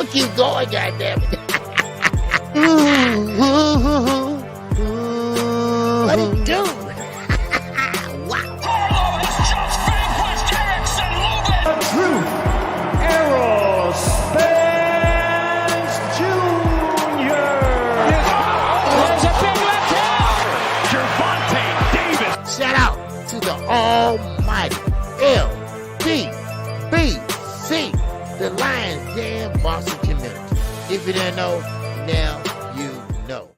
gonna keep going, goddammit. What it do? Wow. Harlow has just vanquished Jackson Logan. The Truth Aerospace Jr. There's a big left hand. Gervonta Davis. Shout out to the almighty LDBC, the Lions Den boxing community. If you didn't know, now you know.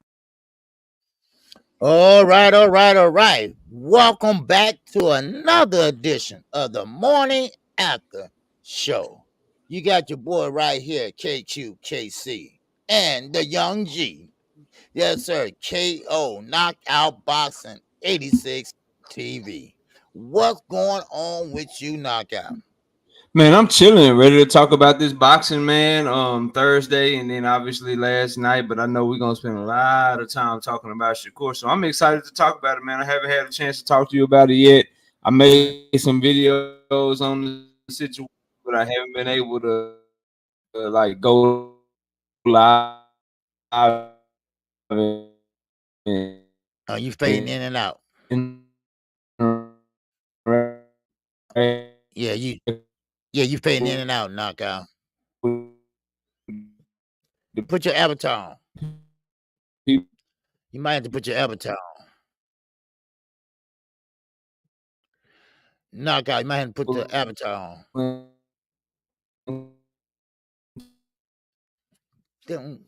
All right. Welcome back to another edition of the Morning After Show. You got your boy right here, KQKC, and the Young G. Yes, sir, KO, Knockout Boxing 86 TV. What's going on with you, Knockout? Man, I'm chilling, ready to talk about this boxing, man. Thursday and then obviously last night, but I know we're gonna spend a lot of time talking about Shakur, so I'm excited to talk about it, man. I haven't had a chance to talk to you about it yet. I made some videos on the situation, but I haven't been able to like go live. Oh, you fading in and out. Yeah, you fading in and out, Knockout. Put your avatar on. You might have to put your avatar on. Knockout, you might have to put the avatar on. Don't.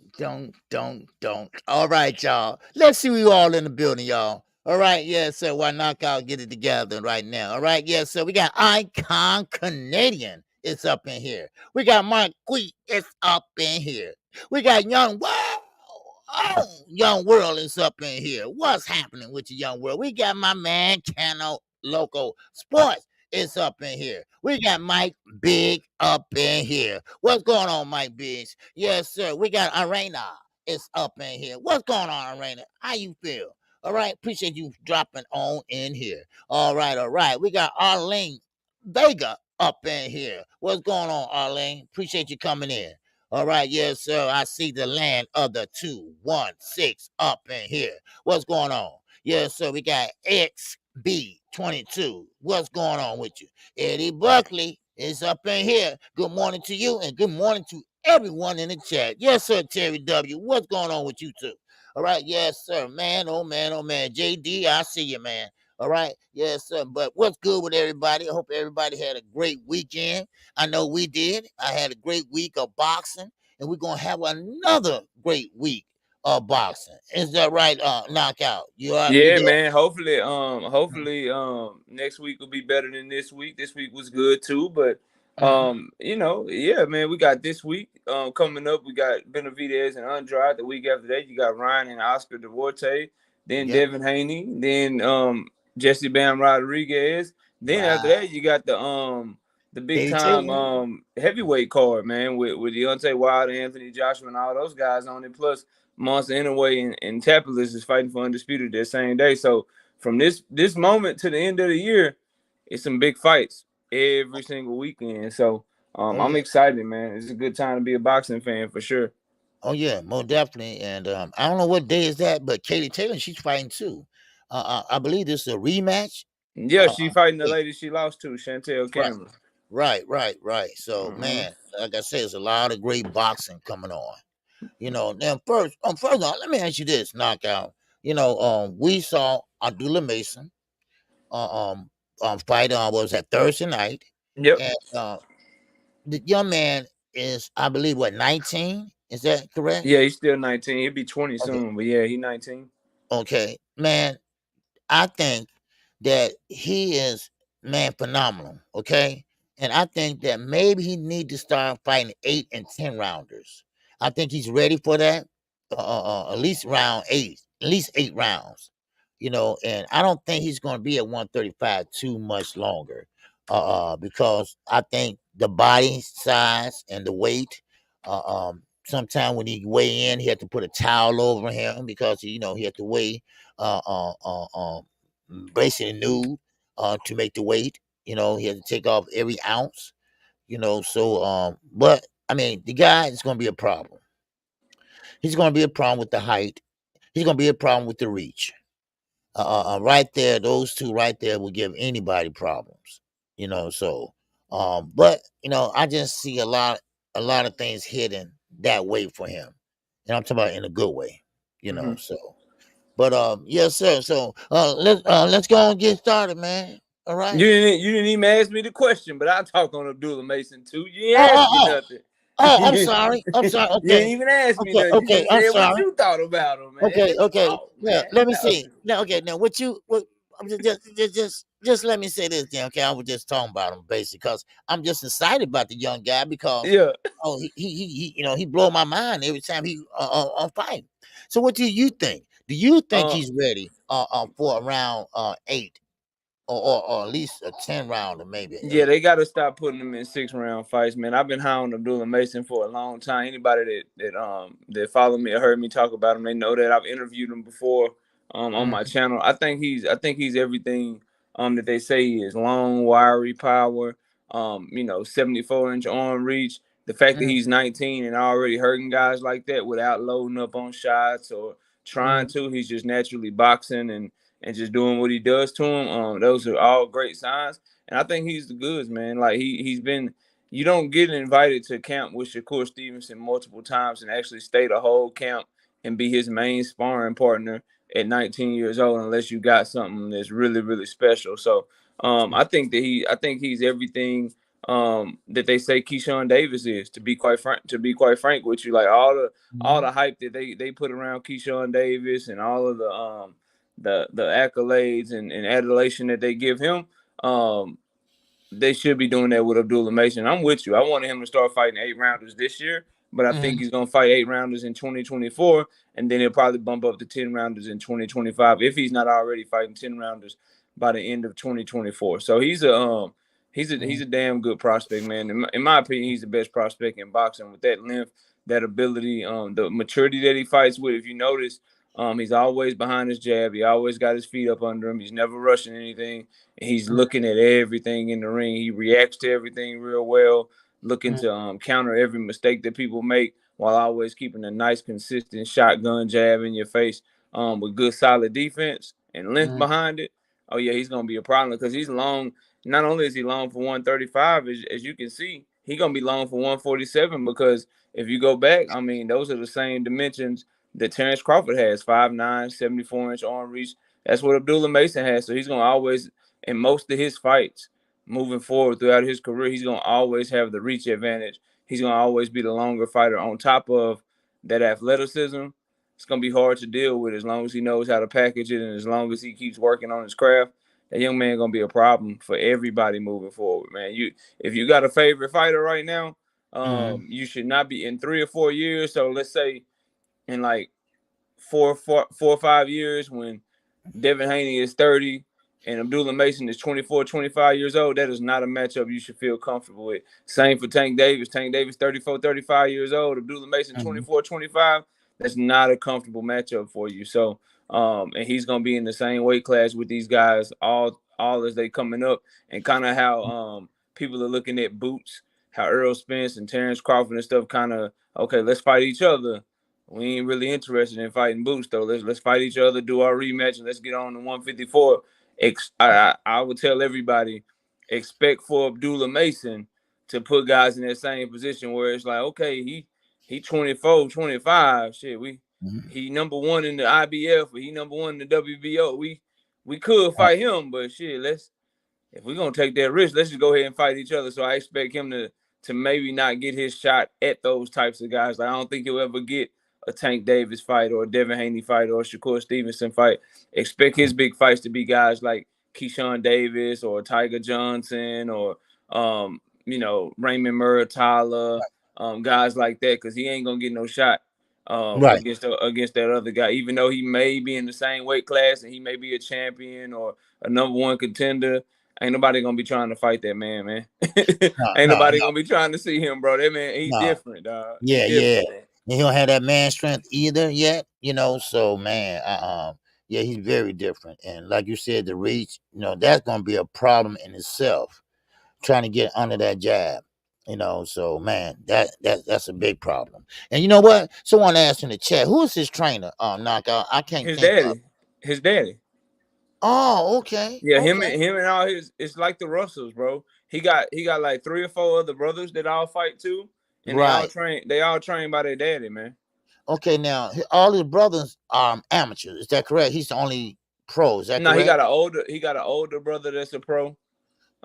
All right, y'all. Let's see we all in the building, y'all. All right, yes, sir. Why Knockout get it together right now? All right, yes, sir. We got Icon Canadian. It's up in here. We got Mark Queet. It's up in here. We got Young World. Oh, Young World is up in here. What's happening with the Young World? We got my man Cano Loco Sports. It's up in here. We got Mike Big up in here. What's going on, Mike Biggs? Yes, sir. We got Arena. It's up in here. What's going on, Arena? How you feel? All right. Appreciate you dropping on in here. All right. We got Arlene Vega up in here. What's going on, Arlene? Appreciate you coming in. All right. Yes, sir. I see the land of the 216 up in here. What's going on? Yes, sir. We got XB22. What's going on with you? Eddie Buckley is up in here. Good morning to you and good morning to everyone in the chat. Yes, sir, Terry W. What's going on with you too? All right. Yes, sir. Man, oh, man. JD, I see you, man. All right. Yes, sir. But what's good with everybody? I hope everybody had a great weekend. I know we did. I had a great week of boxing, and we're going to have another great week of boxing. Is that right, Knockout? Yeah, man. Hopefully, next week will be better than this week. This week was good too, but yeah, man, we got this week coming up. We got Benavidez and Andrade. The week after that, you got Ryan and Oscar Duarte, then Devin Haney, then Jesse Bam Rodriguez. Then after that, you got the big time heavyweight card, man, with Deontay Wilder, Anthony Joshua, and all those guys on it. Plus Monster Inouye and Tapoulis is fighting for undisputed that same day. So from this moment to the end of the year, it's some big fights every single weekend. So I'm excited, man. It's a good time to be a boxing fan for sure. Oh yeah, most definitely. And I don't know what day is that, but Katie Taylor, she's fighting too. I believe this is a rematch. Yeah, she's fighting the lady she lost to, Chantel Cameron. Right. So man, like I said, there's a lot of great boxing coming on. Now first on, let me ask you this, Knockout. We saw Abdullah Mason fight on what was that Thursday night. Yep. And the young man is, I believe, what, 19? Is that correct? Yeah, he's still 19. He'll be 20 soon, but yeah, he's 19. Okay, man, I think that he is, man, phenomenal. Okay, and I think that maybe he need to start fighting 8 and 10 rounders. I think he's ready for that. At least round 8, at least 8 rounds. And I don't think he's going to be at 135 too much longer. Because I think the body size and the weight. Sometime when he weigh in, he had to put a towel over him because he had to weigh basically nude to make the weight. He had to take off every ounce. So but I mean, the guy is going to be a problem. He's going to be a problem with the height. He's going to be a problem with the reach. Right there, those two right there will give anybody problems. So, but I just see a lot of things hidden that way for him. And I'm talking about in a good way. So. But yes, sir. So let's go and get started, man. All right. You didn't even ask me the question, but I talk on Abdullah Mason too. You Oh, ain't asked oh, me oh. nothing. Oh, I'm sorry. I'm sorry. You Okay. didn't even ask me Okay. nothing. You Okay. just I'm said what sorry. you thought about him, man. Okay. Just Okay. talk, Yeah. man. Let me see. Now, okay. Now, what I'm just let me say this, then. Okay. I was just talking about him basically because I'm just excited about the young guy because Yeah. he blow my mind every time he fight. So, what do you think? Do you think he's ready for around 8? Or at least a 10 rounder, maybe an Yeah, 8. they got to stop putting them in 6-round fights, man. I've been high on Abdullah Mason for a long time. Anybody that follow me or heard me talk about him, they know that I've interviewed him before on my channel. I think he's everything that they say he is. Long, wiry power, 74-inch arm reach. The fact that he's 19 and already hurting guys like that without loading up on shots or trying to, he's just naturally boxing and just doing what he does to him. Those are all great signs. And I think he's the goods, man. Like he's been. You don't get invited to camp with Shakur Stevenson multiple times and actually stay the whole camp and be his main sparring partner at 19 years old unless you got something that's really, really special. So I think he's everything that they say Keyshawn Davis is. To be quite frank with you, like all the hype that they put around Keyshawn Davis and all of the accolades and adulation that they give him. They should be doing that with Abdullah Mason. I'm with you. I wanted him to start fighting 8-rounders this year, but I think he's going to fight 8-rounders in 2024, and then he'll probably bump up to 10-rounders in 2025 if he's not already fighting 10-rounders by the end of 2024. So he's a damn good prospect, man. In my opinion, he's the best prospect in boxing with that length, that ability, the maturity that he fights with. If you notice, he's always behind his jab. He always got his feet up under him. He's never rushing anything. And he's looking at everything in the ring. He reacts to everything real well, looking to counter every mistake that people make while always keeping a nice, consistent shotgun jab in your face with good, solid defense and length behind it. Oh, yeah, he's going to be a problem because he's long. Not only is he long for 135, as you can see, he's going to be long for 147 because if you go back, I mean, those are the same dimensions that Terrence Crawford has, 5'9", 74-inch arm reach. That's what Abdullah Mason has. So he's going to always, in most of his fights, moving forward throughout his career, he's going to always have the reach advantage. He's going to always be the longer fighter on top of that athleticism. It's going to be hard to deal with as long as he knows how to package it and as long as he keeps working on his craft. That young man going to be a problem for everybody moving forward, man. If you got a favorite fighter right now, you should not be in 3 or 4 years. So let's say in like four or 5 years when Devin Haney is 30 and Abdullah Mason is 24, 25 years old, that is not a matchup you should feel comfortable with. Same for Tank Davis. Tank Davis, 34, 35 years old. Abdullah Mason, 24, 25. That's not a comfortable matchup for you. So, and he's going to be in the same weight class with these guys all as they coming up. And kind of how people are looking at Boots, how Earl Spence and Terrence Crawford and stuff kind of, okay, let's fight each other. We ain't really interested in fighting Boots though. Let's fight each other, do our rematch, and let's get on to 154. I would tell everybody, expect for Abdullah Mason to put guys in that same position where it's like, okay, he 24, 25. Shit, he number one in the IBF, or he number one in the WBO. We could fight him, but shit, if we're gonna take that risk, let's just go ahead and fight each other. So I expect him to maybe not get his shot at those types of guys. Like I don't think he'll ever get a Tank Davis fight or a Devin Haney fight or a Shakur Stevenson fight. Expect his big fights to be guys like Keyshawn Davis or Tiger Johnson or Raymond Muratalla, guys like that, because he ain't gonna get no shot Right. against that other guy, even though he may be in the same weight class and he may be a champion or a number one contender. Ain't nobody gonna be trying to fight that man, man. Ain't nobody gonna be trying to see him, bro. That man, he different, dog. Yeah, He different, yeah. bro. And he don't have that man strength either yet, So man, yeah, he's very different. And like you said, the reach, that's gonna be a problem in itself. Trying to get under that jab. So man, that's a big problem. And you know what? Someone asked in the chat, who is his trainer? Knockout. I can't His think of. daddy. His daddy. Oh, okay, Yeah, him okay, and all his. It's like the Russells, bro. He got like 3 or 4 other brothers that all fight too, and they all right. train. They all trained by their daddy, man. Okay, now all his brothers are amateurs. Is that correct? He's the only pro. Is that No, correct? he got an older brother that's a pro.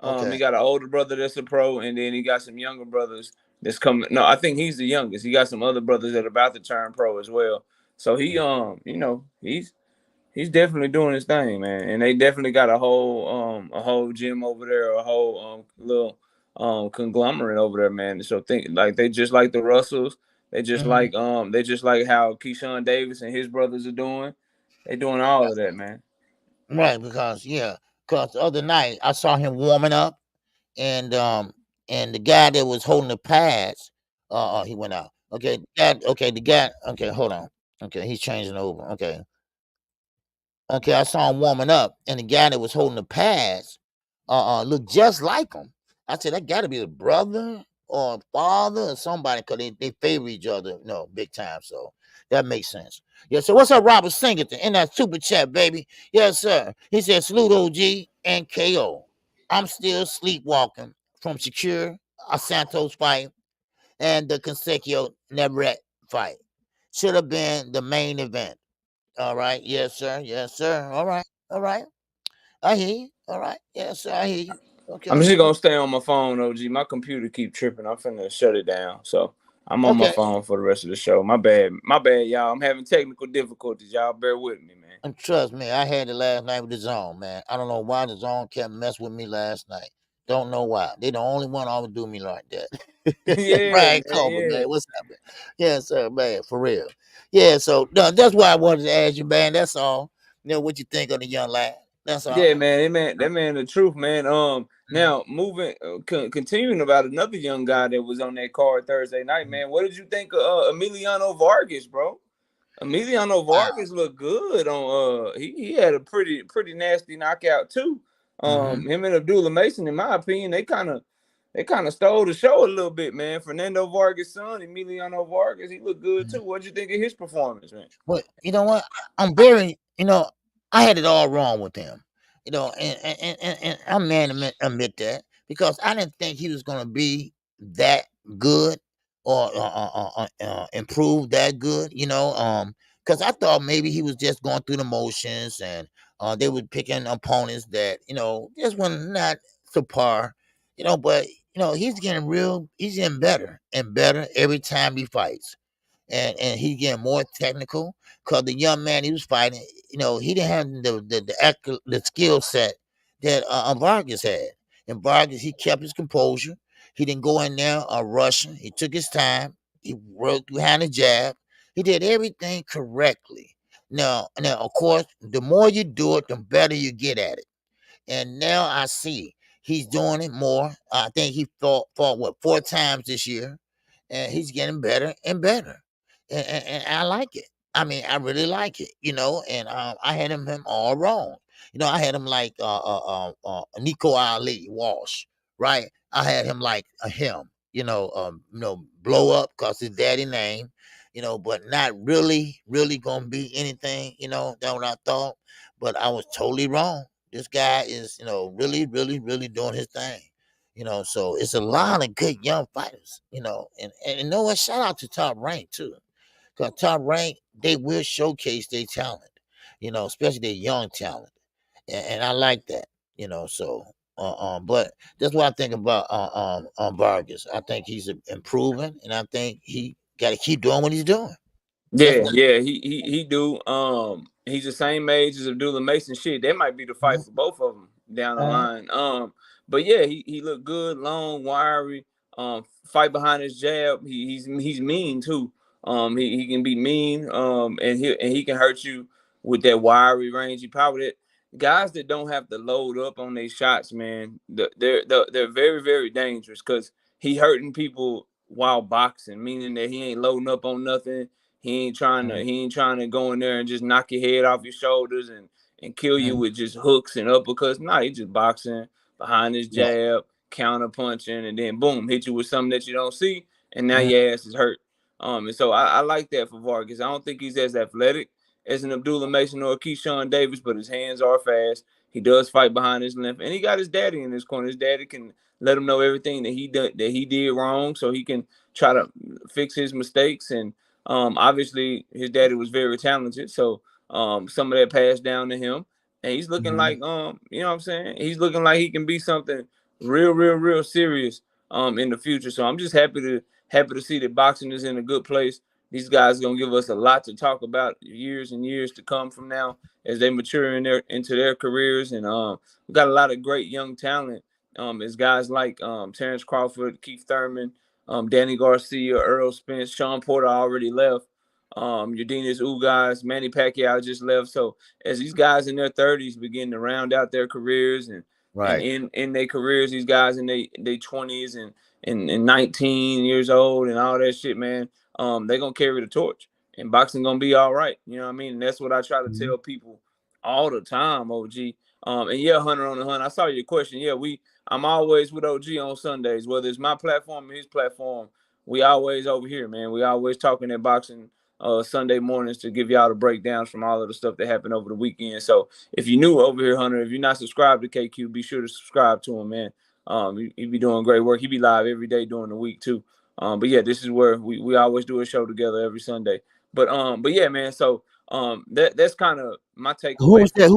He Okay. got an older brother that's a pro, and then he got some younger brothers that's coming. No, I think he's the youngest. He got some other brothers that are about to turn pro as well. So he he's definitely doing his thing, man. And they definitely got a whole gym over there, a whole little conglomerate over there, man. So think like they just like the Russells. They just Mm-hmm. like how Keyshawn Davis and his brothers are doing. They doing all of that, man. Right, because the other night I saw him warming up, and the guy that was holding the pads, he went out. Okay, the guy. Okay, hold on. Okay, he's changing over. Okay, I saw him warming up, and the guy that was holding the pads, looked just like him. I said that got to be a brother or a father or somebody, because they favor each other, big time. So that makes sense. Yeah. So what's up, Robert Singleton, in that super chat, baby? Yes, sir. He said salute OG and KO. I'm still sleepwalking from Shakur Santos fight and the Consecutive Nebret fight. Should have been the main event. All right. Yes, sir. Yes, sir. All right. All right. I hear you. All right. Yes, sir. I hear you. I'm Okay. just gonna stay on my phone, OG. My computer keep tripping. I'm finna shut it down. So I'm on my Okay. phone for the rest of the show. My bad, y'all. I'm having technical difficulties. Y'all bear with me, man. And trust me, I had it last night with the zone, man. I don't know why the zone kept messing with me last night. Don't know why. They the only one always do me like that. Yeah, Brian man. Culver, Yeah. man. What's happening? Yes, sir, man. For real. Yeah, so no, that's why I wanted to ask you, man. That's all. What you think of the young lad. That's Yeah, all. man, that man, the truth, man. Now moving, continuing about another young guy that was on that card Thursday night, man. What did you think of Emiliano Vargas, bro? Emiliano Wow. Vargas looked good on. He had a pretty nasty knockout too. Mm-hmm. Him and Abdullah Mason, in my opinion, they kind of stole the show a little bit, man. Fernando Vargas' son, Emiliano Vargas, he looked good too. What'd you think of his performance, man? But you know what? I'm very, I had it all wrong with him. And I'm man to admit that, because I didn't think he was gonna be that good, or improve that good. Because I thought maybe he was just going through the motions, and they were picking opponents that just were not to par. But he's getting better and better every time he fights, and he's getting more technical, because the young man he was fighting, he didn't have the skill set that Vargas had. And Vargas, he kept his composure. He didn't go in there rushing. He took his time. He worked behind the jab. He did everything correctly. Now, of course, the more you do it, the better you get at it. And now I see he's doing it more. I think he fought what, 4 times this year, and he's getting better and better. And I like it. I mean, I really like it. And I had him all wrong. I had him like Nico Ali Walsh, right? I had him like him. Blow up because his daddy name. But not really gonna be anything. That's what I thought. But I was totally wrong. This guy is, really doing his thing. So it's a lot of good young fighters, and you know what? Shout out to Top Rank too. Because Top Rank, they will showcase their talent, especially their young talent. And I like that, so but that's what I think about Vargas. I think he's improving, and I think he got to keep doing what he's doing. That's Yeah, what. yeah, he do. He's the same age as Abdullah Mason. Shit, that might be the fight for both of them down the line. But yeah, he looked good, long, wiry. Fight behind his jab. He's mean too. He can be mean. And he can hurt you with that wiry, rangy power. That guys that don't have to load up on their shots, man, they're very very dangerous, because he hurting people while boxing, meaning that he ain't loading up on nothing. He ain't trying to go in there and just knock your head off your shoulders and kill you with just hooks and uppercuts. Nah, he just boxing behind his Right. jab, counter punching, and then boom, hit you with something that you don't see, and now your ass is hurt. And so I like that for Vargas. I don't think he's as athletic as an Abdullah Mason or Keyshawn Davis, but his hands are fast. He does fight behind his length, and he got his daddy in his corner. His daddy can let him know everything that he did wrong, so he can try to fix his mistakes. And obviously, his daddy was very talented, so some of that passed down to him. And he's looking like you know what I'm saying? He's looking like he can be something real serious in the future. So I'm just happy to see that boxing is in a good place. These guys are gonna give us a lot to talk about years and years to come from now as they mature into their careers. And we got a lot of great young talent. As guys like Terrence Crawford, Keith Thurman, Danny Garcia, Earl Spence, Sean Porter already left. Urdinas Ugas, Manny Pacquiao just left. So as these guys in their 30s begin to round out their careers and in their careers, these guys in their 20s and 19 years old and all that shit, man, they're gonna carry the torch, and boxing gonna be all right. You know what I mean? And that's what I try to tell people all the time, OG. And yeah, Hunter on the Hunt, I saw your question. Yeah, I'm always with OG on Sundays, whether it's my platform or his platform. We always over here, man. We always talking that boxing Sunday mornings to give y'all the breakdowns from all of the stuff that happened over the weekend. So if you're new over here, Hunter, if you're not subscribed to KQ, be sure to subscribe to him, man. He be doing great work. He be live every day during the week too. But yeah, this is where we always do a show together every Sunday. But yeah, man. So that's kind of my takeaway. Who was that?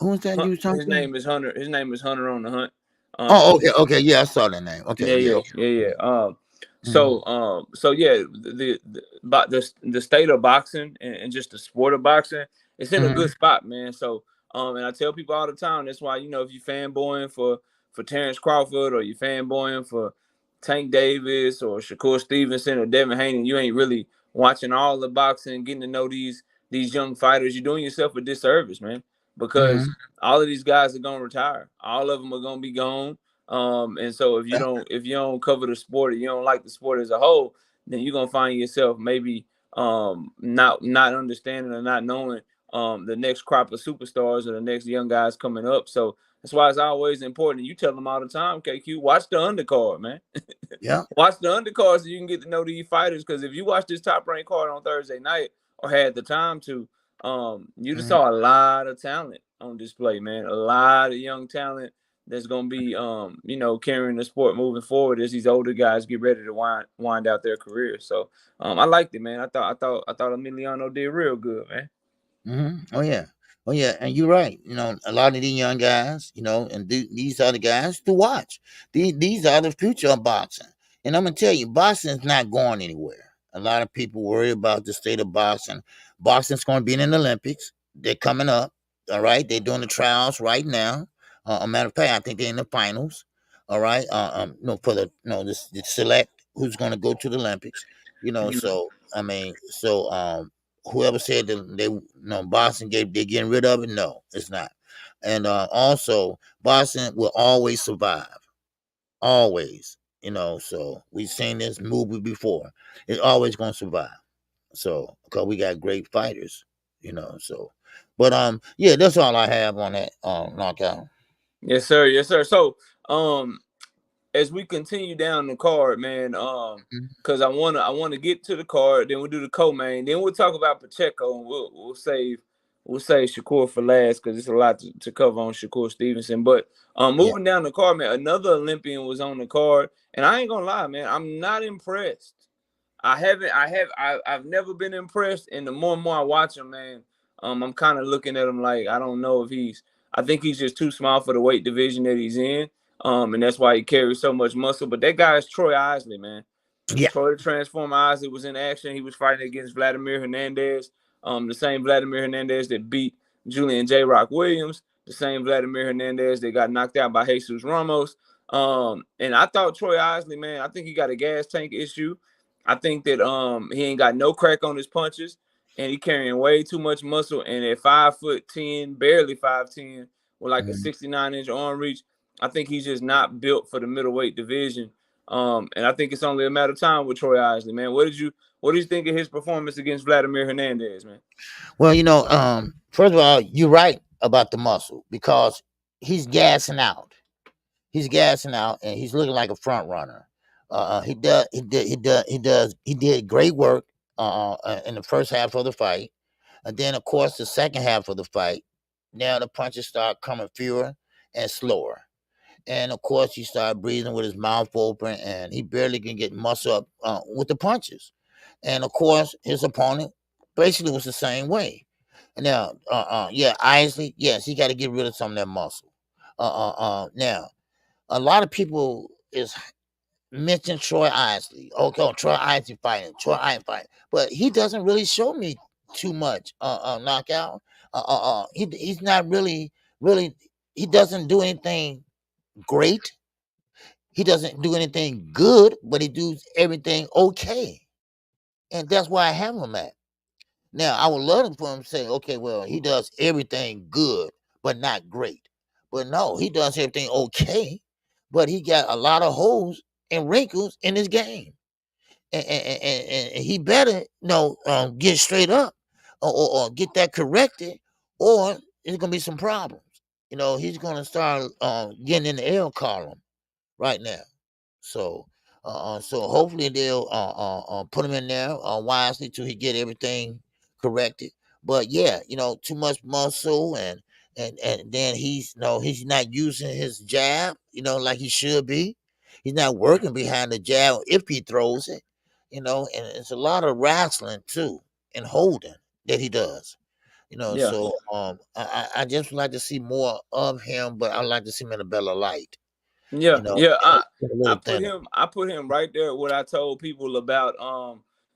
Who was that you were talking His name is Hunter. His name is Hunter on the Hunt. Okay. Yeah, I saw that name. Okay. Yeah. So yeah, the state of boxing and just the sport of boxing, it's in a good spot, man. So and I tell people all the time, that's why, you know, if you fanboying for Terrence Crawford or you fanboying for Tank Davis or Shakur Stevenson or Devin Haney, you ain't really watching all the boxing, getting to know these young fighters. You're doing yourself a disservice, man, because all of these guys are gonna retire. All of them are gonna be gone. And so if you don't cover the sport or you don't like the sport as a whole, then you're gonna find yourself maybe not understanding or not knowing the next crop of superstars or the next young guys coming up. So that's why it's always important. You tell them all the time, KQ, watch the undercard, man. Yeah. Watch the undercard so you can get to know these fighters. Because if you watch this top ranked card on Thursday night or had the time to, you just saw a lot of talent on display, man. A lot of young talent that's gonna be carrying the sport moving forward as these older guys get ready to wind out their careers. So I liked it, man. I thought Emiliano did real good, man. Oh yeah, and you're right. You know, a lot of these young guys, you know, and these are the guys to watch. These are the future of boxing, and I'm gonna tell you, boxing is not going anywhere. A lot of people worry about the state of boxing. Boxing's going to be in the Olympics. They're coming up. All right, they're doing the trials right now. A matter of fact, I think they're in the finals. All right, for the the select who's going to go to the Olympics. You know, so I mean, whoever said that boxing they're getting rid of it, no, it's not. And also, boxing will always survive, always. You know, so we've seen this movie before. It's always going to survive. So because we got great fighters, you know. So, but yeah, that's all I have on that knockout. Yes, sir. So as we continue down the card, man, because I wanna get to the card, then we'll do the co-main, then we'll talk about Pacheco, and we'll save Shakur for last because it's a lot to cover on Shakur Stevenson. But moving down the card, man, another Olympian was on the card, and I ain't gonna lie, man, I'm not impressed. I've never been impressed, and the more and more I watch him, man, I'm kind of looking at him like I don't know if I think he's just too small for the weight division that he's in. And that's why he carries so much muscle. But that guy is Troy Isley, man. Yeah. Troy the Transformer Isley was in action. He was fighting against Vladimir Hernandez, the same Vladimir Hernandez that beat Julian J. Rock Williams, the same Vladimir Hernandez that got knocked out by Jesus Ramos. And I thought Troy Isley, man, I think he got a gas tank issue. I think that he ain't got no crack on his punches, and he carrying way too much muscle. And at 5'10", barely 5'10", with like a 69-inch arm reach, I think he's just not built for the middleweight division. And I think it's only a matter of time with Troy Isley, man. What do you think of his performance against Vladimir Hernandez, man? Well, you know, first of all, you're right about the muscle because he's gassing out. he's gassing out, and he's looking like a front runner. He did great work in the first half of the fight, and then of course the second half of the fight. Now the punches start coming fewer and slower. And of course, he started breathing with his mouth open, and he barely can get muscle up with the punches. And of course, his opponent basically was the same way. Now, yeah, Isley, yes, he got to get rid of some of that muscle. Now, a lot of people is mention Troy Isley. Okay, Troy Isley fighting, Troy Isley fighting, but he doesn't really show me too much knockout. He's not really. He doesn't do anything great. He doesn't do anything good, but he does everything okay. And that's why I have him at. Now, I would love for him to say, okay, well, he does everything good, but not great. But no, he does everything okay, but he got a lot of holes and wrinkles in his game. And he better, get straight up or get that corrected, or there's going to be some problems. He's going to start getting in the L column right now. So hopefully they'll put him in there wisely till he get everything corrected. But yeah, too much muscle, and then he's not using his jab, like he should be. He's not working behind the jab if he throws it, and it's a lot of wrestling too and holding that he does. Yeah. So I just would like to see more of him, but I'd like to see him in a better light. Yeah, yeah. A I little put thinner. him right there. What I told people about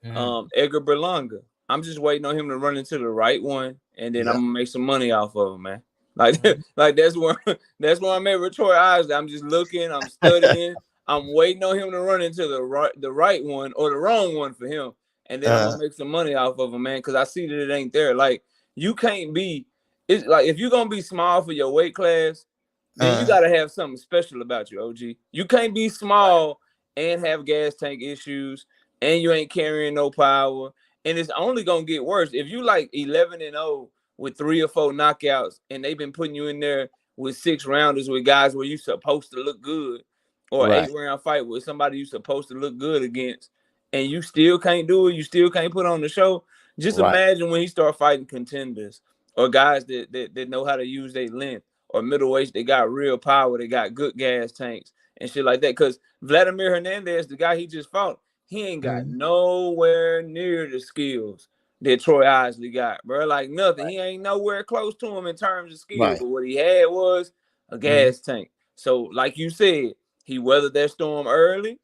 Mhm. Edgar Berlanga. I'm just waiting on him to run into the right one, and then I'm Yeah. gonna make some money off of him, man. Like Mhm. like that's where I'm at with Troy Isley. I'm just looking, I'm studying, I'm waiting on him to run into the right one or the wrong one for him, and then I'm Uh, gonna make some money off of him, man. Because I see that it ain't there. Like you can't be. It's like if you're gonna be small for your weight class, then you uh, got to have something special about you, OG. You can't be small and have gas tank issues, and you ain't carrying no power, and it's only gonna get worse if you like 11-0 with 3 or 4 knockouts, and they've been putting you in there with 6 rounders with guys where you supposed to look good, or right, 8-round fight with somebody you supposed to look good against, and you still can't do it. You still can't put on the show. Just right, imagine when he start fighting contenders or guys that know how to use their length, or middleweights, they got real power, they got good gas tanks and shit like that. Because Vladimir Hernandez, the guy he just fought, he ain't got mhm, nowhere near the skills that Troy Isley got, bro. Like nothing. He ain't nowhere close to him in terms of skill. right, But what he had was a mhm, gas tank. So, like you said, he weathered that storm early.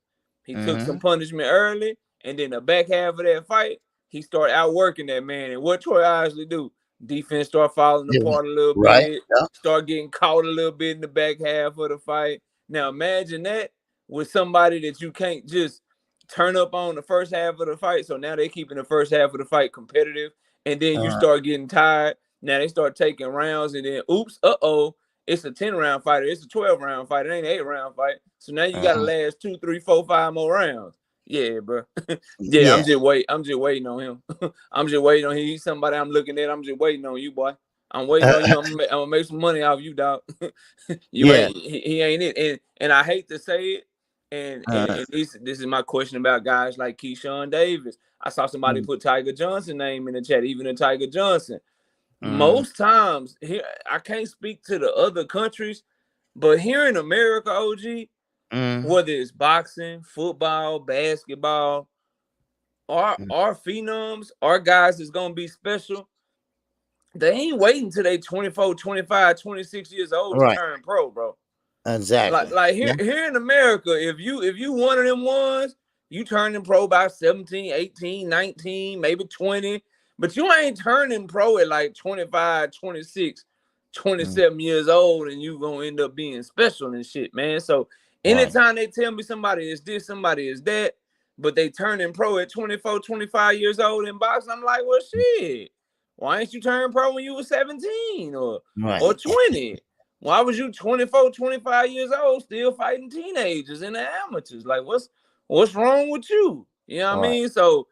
He took some mhm, punishment early, and then the back half of that fight, he started outworking that man. And what Troy Isley do? Defense start falling yeah, apart a little right, bit, yeah, start getting caught a little bit in the back half of the fight. Now imagine that with somebody that you can't just turn up on the first half of the fight. So now they're keeping the first half of the fight competitive, and then you uh, start getting tired. Now they start taking rounds, and then oops, it's a 10-round fight, it's a 12-round fight, it ain't an 8-round fight. So now you gotta uh-huh, last 2, 3, 4, 5 more rounds. Yeah, bro. Yeah, yeah, I'm just waiting on him. I'm just waiting on him. He's somebody I'm looking at. I'm just waiting on you, boy. I'm waiting on you. I'm gonna make some money off you, dog. You yeah, ain't he ain't it. And I hate to say it. uh, And this is my question about guys like Keyshawn Davis. I saw somebody mm, put Tiger Johnson name in the chat, even a Tiger Johnson. mhm, Most times here, I can't speak to the other countries, but here in America, OG, mhm, whether it's boxing, football, basketball, mm, our phenoms, our guys is gonna be special. They ain't waiting till they 24, 25, 26 years old to right, turn pro, bro. Like exactly, like yeah, here in America, if you one of them ones, you turning pro by 17, 18, 19, maybe 20, but you ain't turning pro at like 25, 26, mm, 27 years old, and you gonna end up being special and shit, man. So right, anytime they tell me somebody is this, somebody is that, but they turning pro at 24, 25 years old in boxing, I'm like, well, shit. Why ain't you turn pro when you were 17 or right, 20? Why was you 24, 25 years old still fighting teenagers and the amateurs? Like, what's wrong with you? You know what I right, mean? So,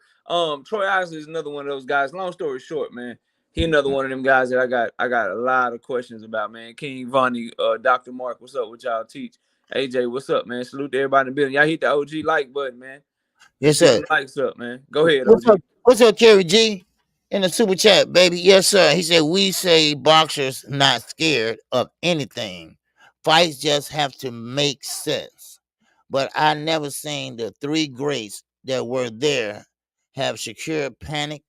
Troy Isley is another one of those guys. Long story short, man, he another mm, one of them guys that I got a lot of questions about, man. King Vonnie, Dr. Mark, what's up with y'all? Teach. AJ, what's up, man? Salute to everybody in the building. Y'all hit the OG like button, man. Yes, Get sir. the likes up, man. Go ahead, What's OG. up? What's up, Kerry G? In the super chat, baby. Yes, sir. He said we say boxers not scared of anything. Fights just have to make sense. But I never seen the three greats that were there have Shakur panic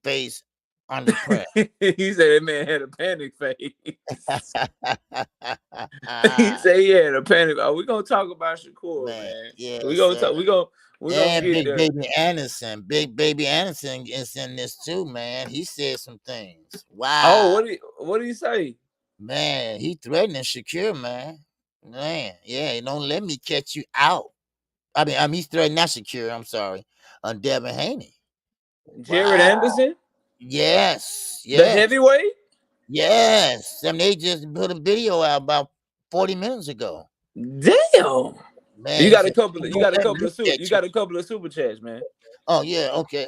face under pressure. He said that man had a panic face. He said he had a panic. Oh, we gonna talk about Shakur, man. Yes, We gonna sir. talk. We gonna And get Big there. Baby Anderson. Big Baby Anderson is in this too, man. He said some things. Wow. Oh, what did he say? Man, he threatening Shakur, man. Man, yeah, don't let me catch you out. I mean, he's threatening not Shakur, I'm sorry, on Devin Haney. Jared Anderson? Yes, The heavyweight? Yes. I mean, they just put a video out about 40 minutes ago. Damn. Man, you got a couple of super chats, man. Oh yeah, okay.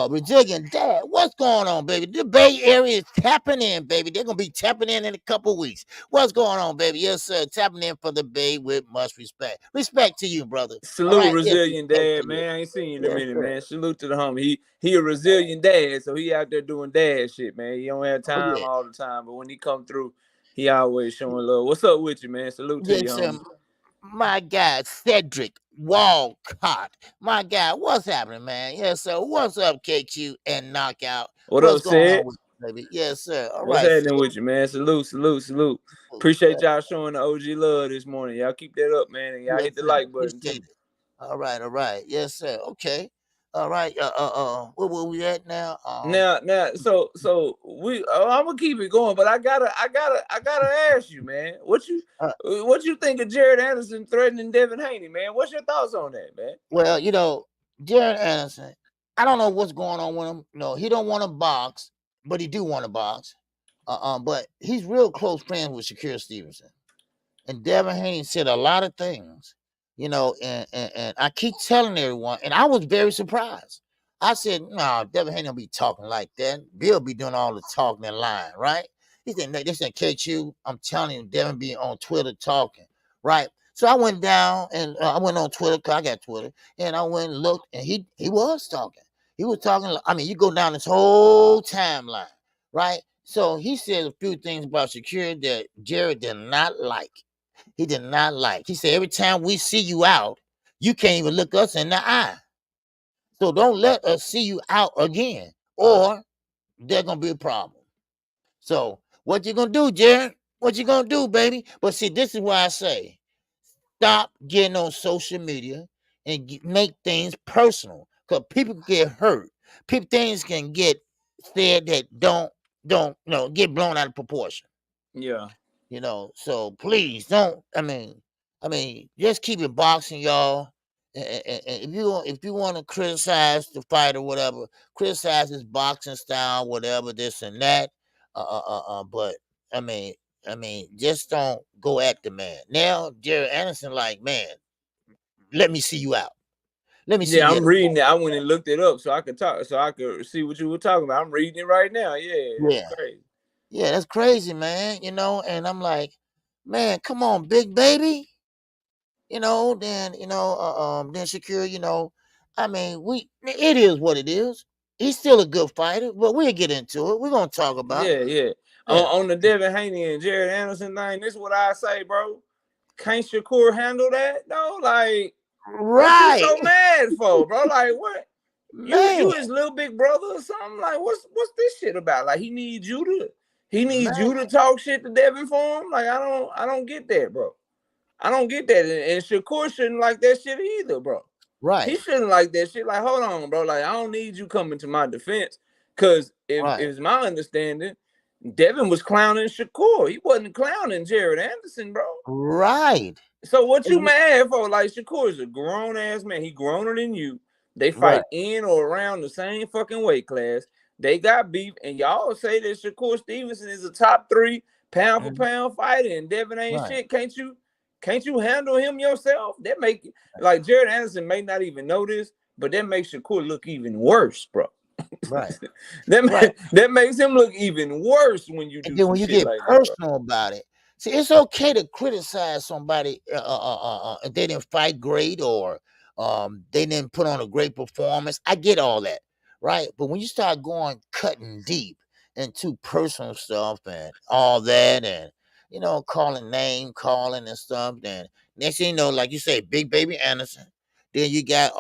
Brazilian Dad, what's going on, baby? The Bay Area is tapping in, baby. They're gonna be tapping in a couple of weeks. What's going on, baby? Yes, sir. Tapping in for the Bay with much respect. Respect to you, brother. Salute, right, Brazilian yes, dad, man. I ain't seen you in a minute, sir. man. Salute to the homie. He a Brazilian dad, so he out there doing dad shit, man. He don't have time all the time, but when he come through, he always showing love. What's up with you, man? Salute to you, homie. My guy, Cedric Walcott. My guy, what's happening, man? Yes, sir. What's up, KQ and Knockout? What's going on with you, baby? Yes, sir. What's happening with you, man? Salute. Appreciate y'all showing the OG love this morning. Y'all keep that up, man. And y'all hit the like button too. All right. Yes, sir. Okay. All right. Where we at now? So I'm gonna keep it going, but I gotta ask you, man. What you think of Jared Anderson threatening Devin Haney, man? What's your thoughts on that, man? Well, Jared Anderson, I don't know what's going on with him. No, he don't want to box, but he do want to box. But he's real close friends with Shakur Stevenson, and Devin Haney said a lot of things. And I keep telling everyone, and I was very surprised. I said, no, Devin Haney don't be talking like that. Bill be doing all the talking and lying, right? He said, this ain't KQ. I'm telling you, Devin be on Twitter talking, right? So I went down and I went on Twitter, because I got Twitter, and I went and looked, and he was talking. He was talking, I mean, you go down this whole timeline, right? So he said a few things about Shakur that Jared did not like. He did not like. He said, every time we see you out, you can't even look us in the eye. So don't let us see you out again, or there's going to be a problem. So what you going to do, Jared? What you going to do, baby? But see, this is why I say, stop getting on social media and make things personal, because people get hurt. Things can get said that don't get blown out of proportion. Yeah. So please don't. I mean, just keep it boxing, y'all. And if you want to criticize the fight or whatever, criticize his boxing style, whatever, this and that. But I mean, just don't go at the man. Now, Jared Anderson, like, man, let me see you out. Let me see. Yeah, I'm reading it. I went and looked it up so I could see what you were talking about. I'm reading it right now. Yeah. Crazy. Yeah, that's crazy, man. And I'm like, man, come on, big baby. Then Shakur, I mean, it is what it is. He's still a good fighter, but we'll get into it. We're gonna talk about it. Yeah. On the Devin Haney and Jared Anderson thing, this is what I say, bro. Can't Shakur handle that? No, like, right. What you so mad for, bro? Like, what? You his little big brother or something? Like, what's this shit about? Like, he needs you to talk shit to Devin for him? Like, I don't get that, bro. I don't get that. And Shakur shouldn't like that shit either, bro. Right. He shouldn't like that shit. Like, hold on, bro. Like, I don't need you coming to my defense. Because if it's my understanding, Devin was clowning Shakur. He wasn't clowning Jared Anderson, bro. Right. So what you mad for? Like, Shakur is a grown-ass man. He growner than you. They fight in or around the same fucking weight class. They got beef. And y'all say that Shakur Stevenson is a top 3 pound-for-pound fighter and Devin ain't shit. Can't you handle him yourself? That make, like, Jared Anderson may not even know this, but that makes Shakur look even worse, bro. Right. that makes him look even worse when you do. And then when you get like personal about it, See, it's okay to criticize somebody if they didn't fight great or they didn't put on a great performance. I get all that, right? But when you start going cutting deep into personal stuff and all that, and calling name calling and stuff, then next thing you know, like you say, Big Baby Anderson. Then you got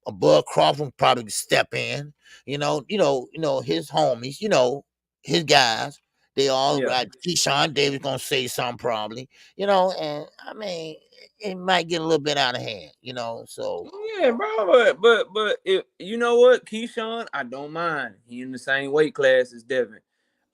Bud Crawford probably step in. His homies. His guys. They all Yeah. right. Keyshawn Davis gonna say something probably, and I mean it might get a little bit out of hand, So Yeah, bro, but if you know what, Keyshawn, I don't mind. He in the same weight class as Devin.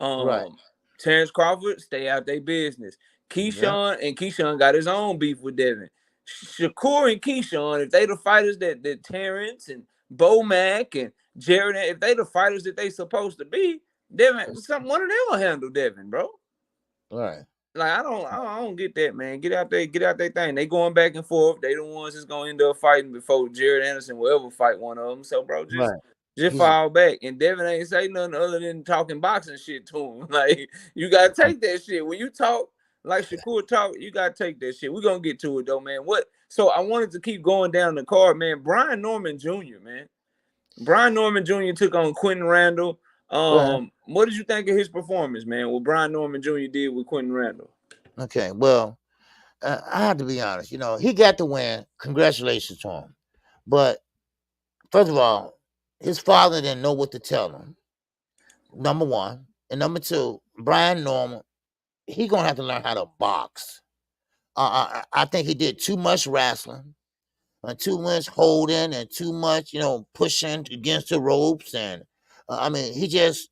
right, Terrence Crawford, stay out their business. yeah, Keyshawn got his own beef with Devin. Shakur and Keyshawn, if they the fighters that Terrence and Bo Mack and Jared, if they the fighters that they supposed to be, Devin, one of them will handle Devin, bro. right, Like I don't get that, man. Get out their thing. They going back and forth. They the ones that's gonna end up fighting before Jared Anderson will ever fight one of them. So, bro, just right. just He's fall back. And Devin ain't say nothing other than talking boxing shit to him. Like you gotta take that shit when you talk like Shakur talk. You gotta take that shit. We're gonna get to it though, man. What? So I wanted to keep going down the card, man. Brian Norman Jr., man. Brian Norman Jr. took on Quentin Randall. right. What did you think of his performance, man? What Brian Norman Jr. did with Quentin Randall? Okay, well, I have to be honest. He got the win. Congratulations to him. But first of all, his father didn't know what to tell him. Number one, and number two, Brian Norman, he gonna have to learn how to box. I think he did too much wrestling. Too much holding and too much, pushing against the ropes. And I mean, he just,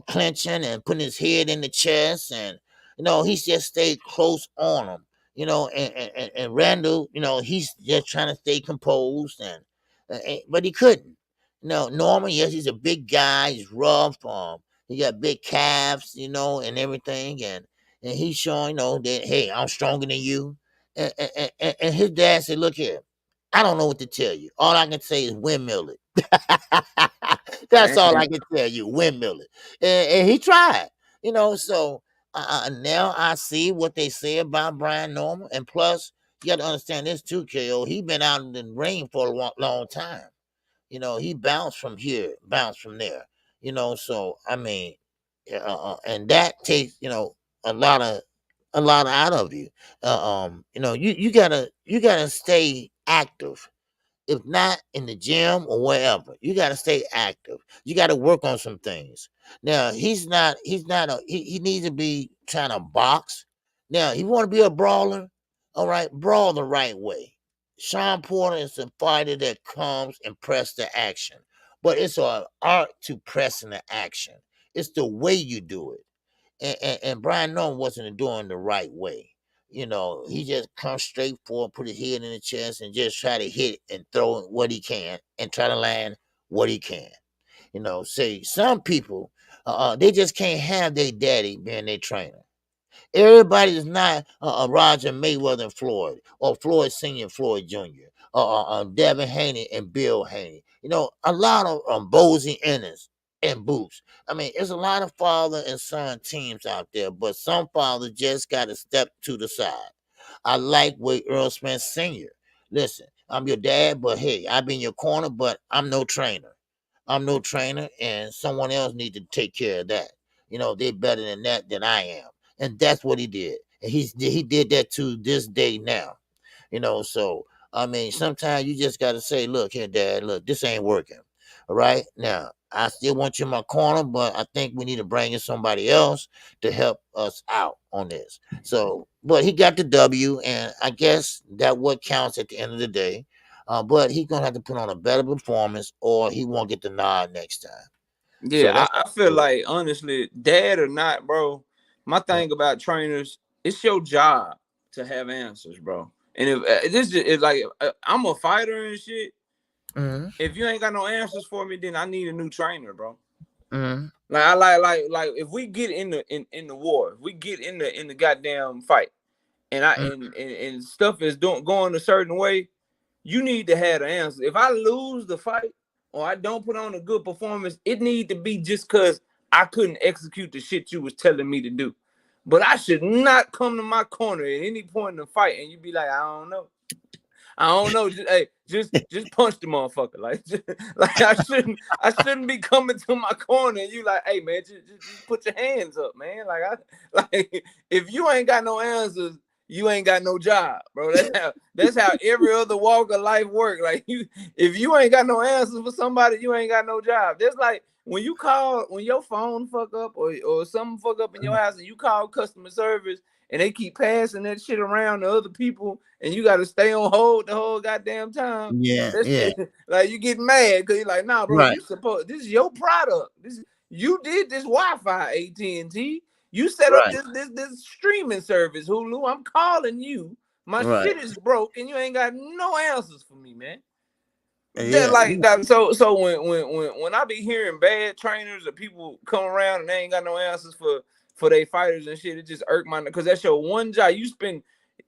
clenching and putting his head in the chest. And, he's just stayed close on him, and Randall, he's just trying to stay composed. But he couldn't. Norman, yes, he's a big guy. He's rough. He got big calves, and everything. And he's showing, that, hey, I'm stronger than you. And his dad said, look here. I don't know what to tell you. All I can say is windmill it. That's all I Damn. can tell you, windmill it. And he tried, So now I see what they say about Brian Norman. And plus, you got to understand this too, KO. He been out in the rain for a long time. He bounced from here, bounced from there. So I mean, and that takes a lot of out of you. You gotta stay active. If not in the gym or wherever, you gotta stay active. You gotta work on some things. Now he needs to be trying to box. Now he want to be a brawler. All right, brawl the right way. Sean Porter is a fighter that comes and press the action, but it's an art to pressing the action. It's the way you do it. And Brian Norman wasn't doing the right way. He just comes straight forward, put his head in the chest, and just try to hit and throw what he can and try to land what he can. Say some people, they just can't have their daddy being their trainer. Everybody is not Roger Mayweather and Floyd, or Floyd Sr. and Floyd Jr., Devin Haney and Bill Haney. A lot of Bozy Ennis and Boots. I mean, there's a lot of father and son teams out there, but some fathers just got to step to the side. I like what Earl Smith Sr. Listen, I'm your dad, but hey, I've been your corner, but I'm no trainer. I'm no trainer, and someone else needs to take care of that. They're better than that than I am, and that's what he did. And he did that to this day now. So I mean, sometimes you just got to say, look here, Dad, look, this ain't working. All right, now I still want you in my corner, but I think we need to bring in somebody else to help us out on this. So, but he got the W, and I guess that what counts at the end of the day. But he's gonna have to put on a better performance, or he won't get the nod next time. So Yeah, that's I feel like honestly, dad or not, bro. My thing about trainers, it's your job to have answers, bro. And if this is like I'm a fighter and shit. mm-hmm, If you ain't got no answers for me, then I need a new trainer, bro. mm-hmm, Like I like if we get in the war, if we get in the goddamn fight, and and stuff is going a certain way, you need to have the answer. If I lose the fight or I don't put on a good performance, it need to be just because I couldn't execute the shit you was telling me to do. but I should not come to my corner at any point in the fight. And you be like, I don't know. Just punch the motherfucker. Like I shouldn't be coming to my corner. And you like, hey man, just put your hands up, man. Like if you ain't got no answers, you ain't got no job, bro. That's how every other walk of life work. Like if you ain't got no answers for somebody, you ain't got no job. That's like when your phone fuck up or something fuck up in your house and you call customer service and they keep passing that shit around to other people and you got to stay on hold the whole goddamn time. Yeah, That yeah. shit, like you get mad because you're like, nah, bro, Right. this is your product. You did this Wi-Fi, AT&T. You set up Right. this streaming service, Hulu. I'm calling you. My Right. shit is broke, and you ain't got no answers for me, man. Yeah. That. So when I be hearing bad trainers or people come around and they ain't got no answers for their fighters and shit, it just irk my, because that's your one job. You spend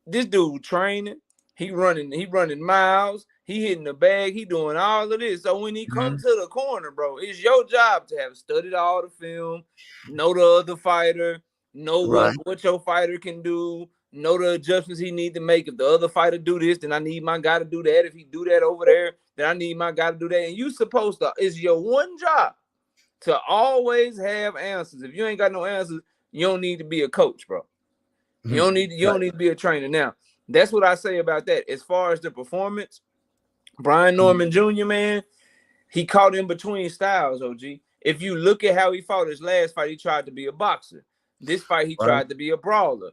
this dude training, he running miles, he hitting the bag, he doing all of this. So when he comes to the corner, bro, it's your job to have studied all the film, know the other fighter, know Right. what your fighter can do, know the adjustments he need to make. If the other fighter do this, then I need my guy to do that. If he do that over there, then I need my guy to do that. And you supposed to, it's your one job to always have answers. If you ain't got no answers, you don't need to be a coach, bro. You don't need to be a trainer. Now, that's what I say about that. As far as the performance, Brian Norman Jr., man, he caught in between styles, OG. If you look at how he fought his last fight, he tried to be a boxer. This fight, he tried to be a brawler.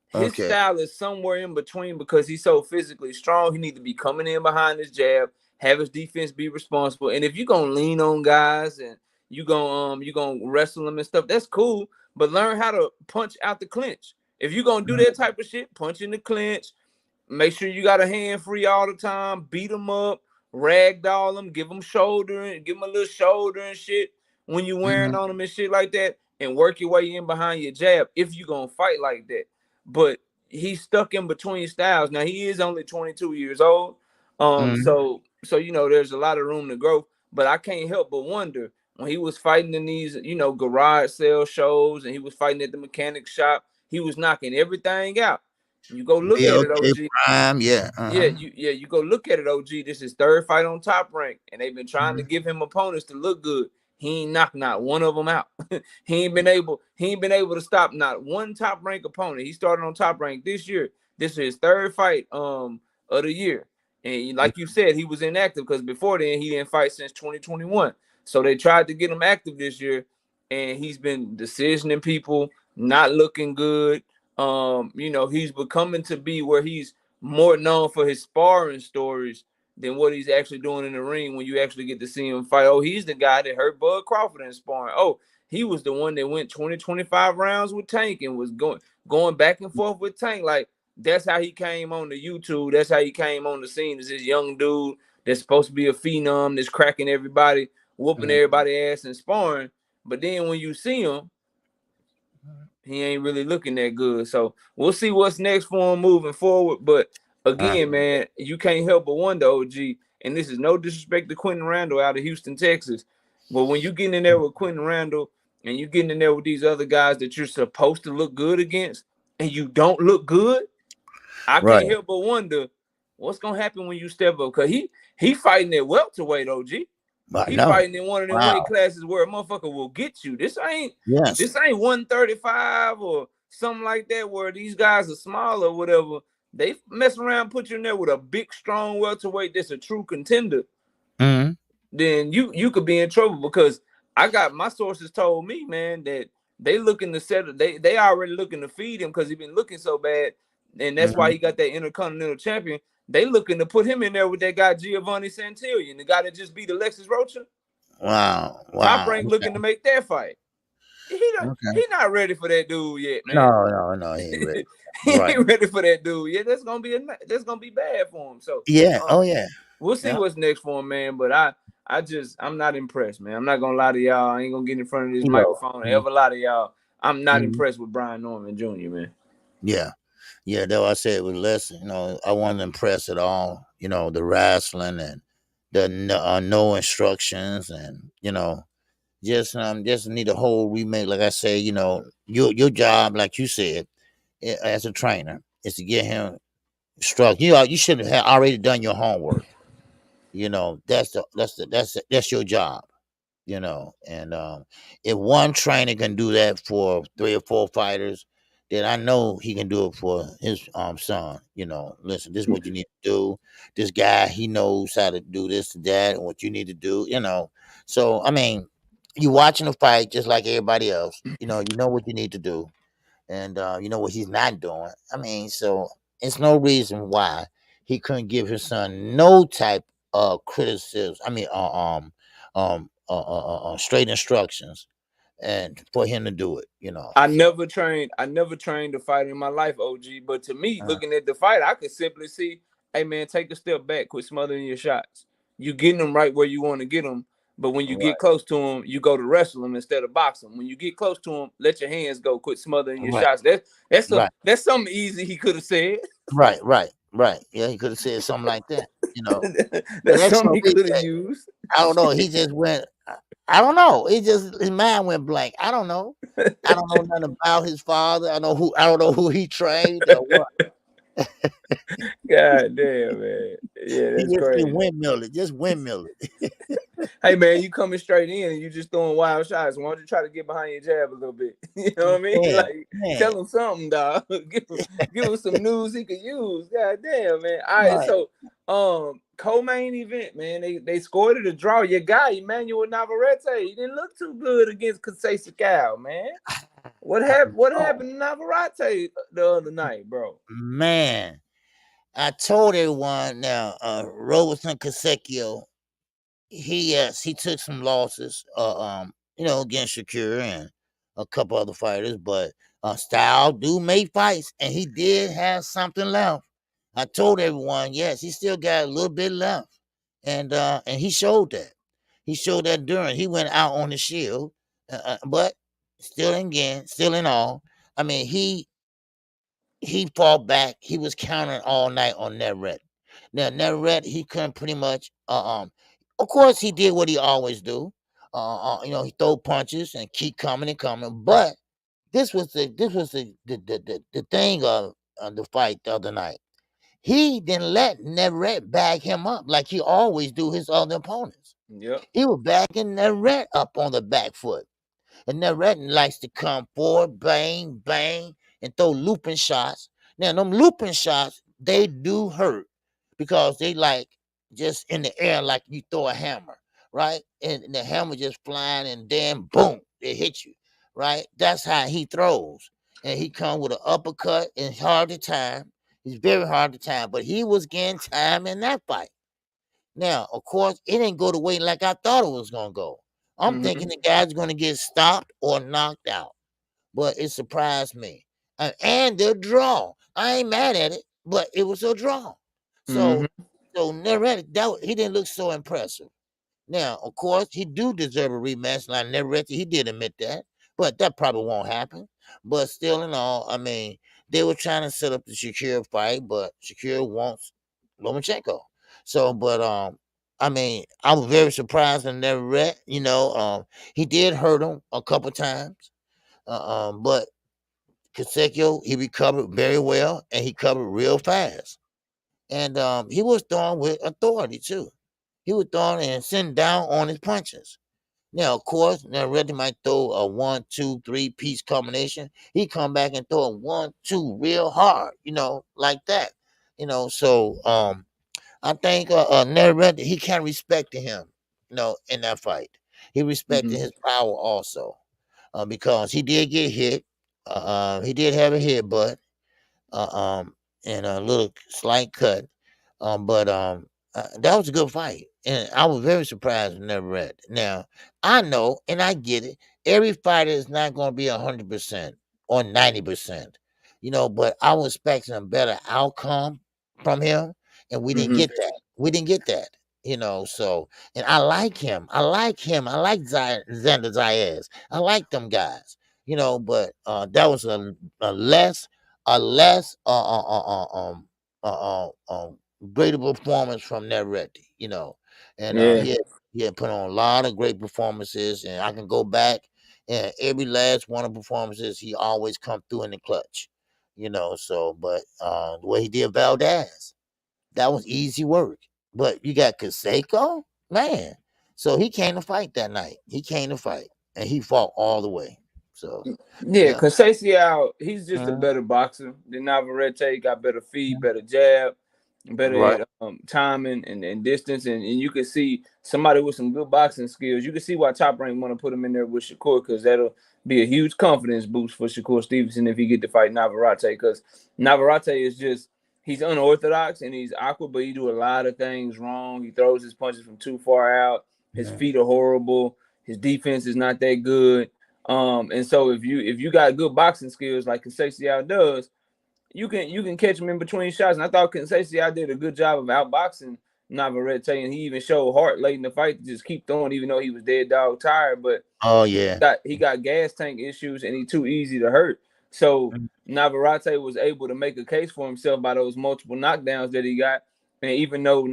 His style is somewhere in between because he's so physically strong. He needs to be coming in behind his jab, have his defense be responsible. And if you're gonna lean on guys and you're gonna wrestle them and stuff, that's cool. But learn how to punch out the clinch. If you're gonna do that type of shit, punch in the clinch. Make sure you got a hand free all the time. Beat them up, ragdoll them, give them give them a little shoulder and shit when you wearing on them and shit like that, and work your way in behind your jab if you gonna fight like that. But he's stuck in between styles. Now he is only 22 years old. So you know there's a lot of room to grow. But I can't help but wonder when he was fighting in these, garage sale shows and he was fighting at the mechanic shop, he was knocking everything out. You go look at it, OG. Prime, yeah. You go look at it, OG. This is third fight on Top Rank, and they've been trying to give him opponents to look good. He ain't knocked not one of them out. He ain't been able to stop not one Top Rank opponent. He started on Top Rank this year. This is his third fight of the year. And like you said, he was inactive because before then he didn't fight since 2021. So they tried to get him active this year, and he's been decisioning people, not looking good. He's becoming to be where he's more known for his sparring stories than what he's actually doing in the ring when you actually get to see him fight. Oh, he's the guy that hurt Bud Crawford in sparring. Oh, he was the one that went 20, 25 rounds with Tank and was going back and forth with Tank. Like, that's how he came on the YouTube. That's how he came on the scene as this young dude that's supposed to be a phenom that's cracking everybody, whooping everybody ass and sparring. But then when you see him, he ain't really looking that good. So we'll see what's next for him moving forward. But again, man, you can't help but wonder, OG, and this is no disrespect to Quentin Randall out of Houston, Texas. But when you get in there with Quentin Randall and you getting in there with these other guys that you're supposed to look good against and you don't look good, I can't help but wonder what's gonna happen when you step up. Cause he fighting at welterweight, OG. He fighting in one of them weight classes where a motherfucker will get you. This ain't 135 or something like that where these guys are small or whatever. They mess around, put you in there with a big, strong welterweight that's a true contender. Then you could be in trouble because I got my sources told me, man, that they looking to settle. They already looking to feed him because he been looking so bad, and that's why he got that Intercontinental Champion. They looking to put him in there with that guy Giovanni Santillan, the guy that just beat Alexis Rocha. Wow. Top Rank looking to make that fight. He not ready for that dude yet, man. No, he ain't ready. He ain't ready for that dude yet. That's gonna be bad for him. So we'll see what's next for him, man. But I'm not impressed, man. I'm not gonna lie to y'all. I ain't gonna get in front of this microphone and ever lie to y'all. I'm not impressed with Brian Norman Jr., man. Yeah, though I said with Les, I wasn't impressed at all. The wrestling and the no instructions and just need a whole remake. Like I say, your job, like you said, as a trainer, is to get him struck. You should have already done your homework. That's your job. And if one trainer can do that for 3 or 4 fighters, then I know he can do it for his son. Listen, this is what you need to do. This guy, he knows how to do this, that, and what you need to do. So I mean, you watching the fight just like everybody else. You know what you need to do, and you know what he's not doing. I mean, so it's no reason why he couldn't give his son no type of criticism. I mean, straight instructions, and for him to do it. I So never trained. I never trained to fight in my life, OG. But to me, uh, looking at the fight, I could simply see, hey man, take a step back, quit smothering your shots. You getting them right where you want to get them. But when you get right, close to them, you go to wrestle them instead of box them. When you get close to them, let your hands go. Quit smothering your right, shots. right, That's something easy he could have said. right. Yeah, he could have said something like that. But That's that's something so he big could have that used. I don't know. He just went. I don't know. His mind went blank. I don't know. I don't know nothing about his father. I don't know who he trained or what. God damn, man. Yeah, He that's just crazy. windmill it, just windmill it. Hey man, you coming straight in and you just throwing wild shots. Why don't you try to get behind your jab a little bit? You know what I mean? Yeah, Like, man. tell him something, dog. Give him some news he could use. God damn, man. All right, Right. so co-main event, man. They scored it a draw. Your guy, Emmanuel Navarrete, he didn't look too good against Kasey, man. What happened? What Oh, happened to Navarrete the other night, bro? man. I told everyone now, Robertson Kasecchio, he took some losses, against Shakur and a couple other fighters, but Style do make fights, and he did have something left. I told everyone, yes, he still got a little bit left, and he showed that. He showed that during he went out on the shield, but still in all, I mean, he fought back. He was countering all night on Navarrete. Now Navarrete, he couldn't pretty much. Of course, he did what he always do. He throw punches and keep coming and coming. But this was the thing of the fight the other night. He didn't let Navarrete bag him up like he always do his other opponents. Yep. He was backing Navarrete up on the back foot. And that Redden likes to come forward, bang, bang, and throw looping shots. Now, them looping shots, they do hurt because they like just in the air like you throw a hammer, right? And the hammer just flying and then boom, it hit you, right? That's how he throws. And he come with an uppercut and hard to time. He's very hard to time, but he was getting time in that fight. Now, of course, it didn't go the way like I thought it was gonna go. I'm Mm-hmm. thinking the guy's gonna get stopped or knocked out, but it surprised me. And the draw, I ain't mad at it, but it was a draw. So, Mm-hmm. so he didn't look so impressive. Now, of course, he do deserve a rematch. And I never he did admit that, but that probably won't happen. But still, in all, I mean, they were trying to set up the Shakir fight, but Shakir wants Lomachenko. So, but I mean, I was very surprised and never read. He did hurt him a couple times, but Kaseko, he recovered very well and he covered real fast. And he was throwing with authority too. He was throwing and sitting down on his punches. Now, of course, now Reddy might throw a 1, 2, 3 piece combination. He come back and throw a 1, 2 real hard, like that. So I think Ned Reddy, he kind of respected him, in that fight. He respected Mm-hmm. his power also, because he did get hit. He did have a headbutt, uh, um, and a little slight cut. But that was a good fight, and I was very surprised with Never Red. Now I know, and I get it. Every fighter is not going to be 100% or 90%, But I was expecting a better outcome from him, and we didn't Mm-hmm. get that. We didn't get that. So and I like him. I like him. I like Xander Zayas. I like them guys. But that was a less a less greater performance from Neretti, and Yeah. yeah, He had put on a lot of great performances, and I can go back and every last one of the performances, he always come through in the clutch. So but the way he did Valdez, that was easy work. But you got Kaseko, man. So he came to fight that night. He came to fight, and he fought all the way. So Yeah, yeah. Conceição, he's just a Mhm. better boxer than Navarrete. Got better feet, better jab, better Right. at timing and distance. And you can see somebody with some good boxing skills. You can see why Top Rank want to put him in there with Shakur, because that'll be a huge confidence boost for Shakur Stevenson if he get to fight Navarrete. Because Navarrete is just, he's unorthodox and he's awkward, but he do a lot of things wrong. He throws his punches from too far out. His Mhm. feet are horrible. His defense is not that good. And so if you got good boxing skills like Conceição does, you can catch him in between shots. And I thought Conceição did a good job of outboxing Navarrete, and he even showed heart late in the fight to just keep throwing, even though he was dead dog tired. But Oh yeah. he got gas tank issues, and he's too easy to hurt. So Mhm. Navarrete was able to make a case for himself by those multiple knockdowns that he got. And even though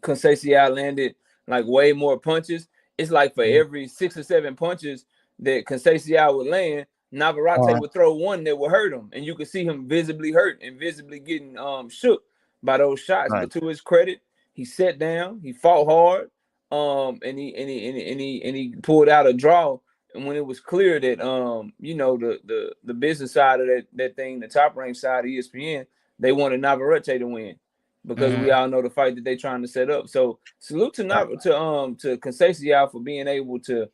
Conceição landed like way more punches. It's like for every 6 or 7 punches that Conceição would land, Navarrete Uh-huh. would throw one that would hurt him, and you could see him visibly hurt and visibly getting shook by those shots. Right. But to his credit, he sat down, he fought hard, and he pulled out a draw. And when it was clear that the business side of that thing, the Top Rank side of ESPN, they wanted Navarrete to win, because we Mhm. all know the fight that they're trying to set up. So salute to Right. to Conceição for being able to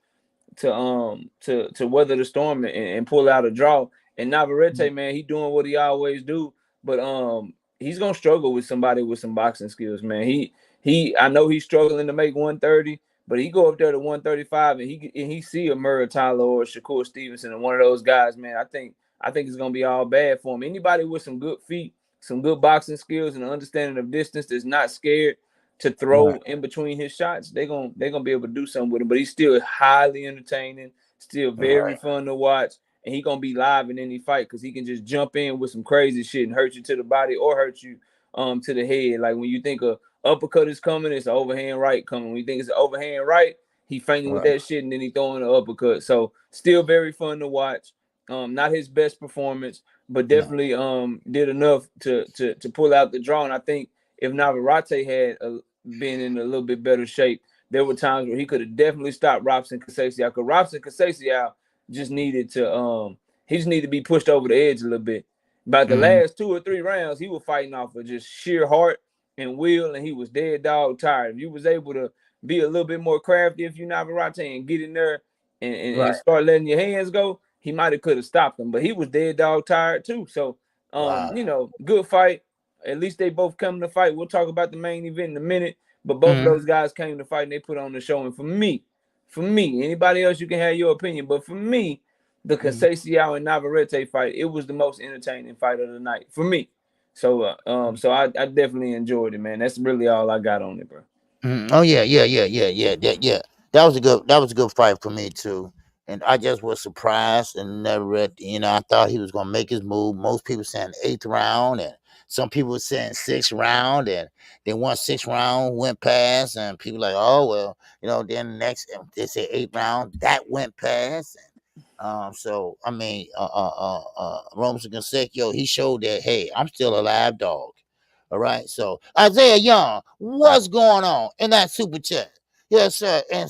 weather the storm and pull out a draw. And Mhm. Navarrete, man, he doing what he always do, but he's gonna struggle with somebody with some boxing skills, man. I know he's struggling to make 130, but he go up there to 135 and he see a Muratalo or Shakur Stevenson and one of those guys, man. I think it's gonna be all bad for him. Anybody with some good feet, some good boxing skills, and an understanding of distance that's not scared to throw Right. in between his shots, they're gonna be able to do something with him. But he's still highly entertaining, still very Right. fun to watch, and he gonna be live in any fight because he can just jump in with some crazy shit and hurt you to the body or hurt you to the head. Like when you think a uppercut is coming, it's an overhand right coming. When you think it's an overhand right, he feinting with Right. that shit and then he throwing an uppercut. So still very fun to watch. Not his best performance, but No. definitely did enough to pull out the draw. And I think if Navarrete had been in a little bit better shape, there were times where he could have definitely stopped Robson Conceição. Because Robson Conceição just needed to be pushed over the edge a little bit. About the Mhm. last 2 or 3 rounds, he was fighting off of just sheer heart and will, and he was dead dog tired. If you was able to be a little bit more crafty, if you Navarrete, and get in there and Right. start letting your hands go, he might have could have stopped him. But he was dead dog tired too. So Wow. good fight. At least they both come to fight. We'll talk about the main event in a minute. But both of Mhm. those guys came to fight and they put on the show. And for me, anybody else, you can have your opinion. But for me, the Mhm. Conceição and Navarrete fight, it was the most entertaining fight of the night for me. So I definitely enjoyed it, man. That's really all I got on it, bro. Mhm. Oh yeah, yeah, yeah, yeah, yeah, yeah. That was a good fight for me too. And I just was surprised and never read. I thought he was gonna make his move. Most people saying 8th round, and some people were saying 6th round, and then once 6th round went past, and people like, oh well, then the next they say 8th round that went past. So I mean, Robinson Canseco, he showed that hey, I'm still alive, dog. All right. So Isaiah Young, what's going on in that super chat? Yes, sir. And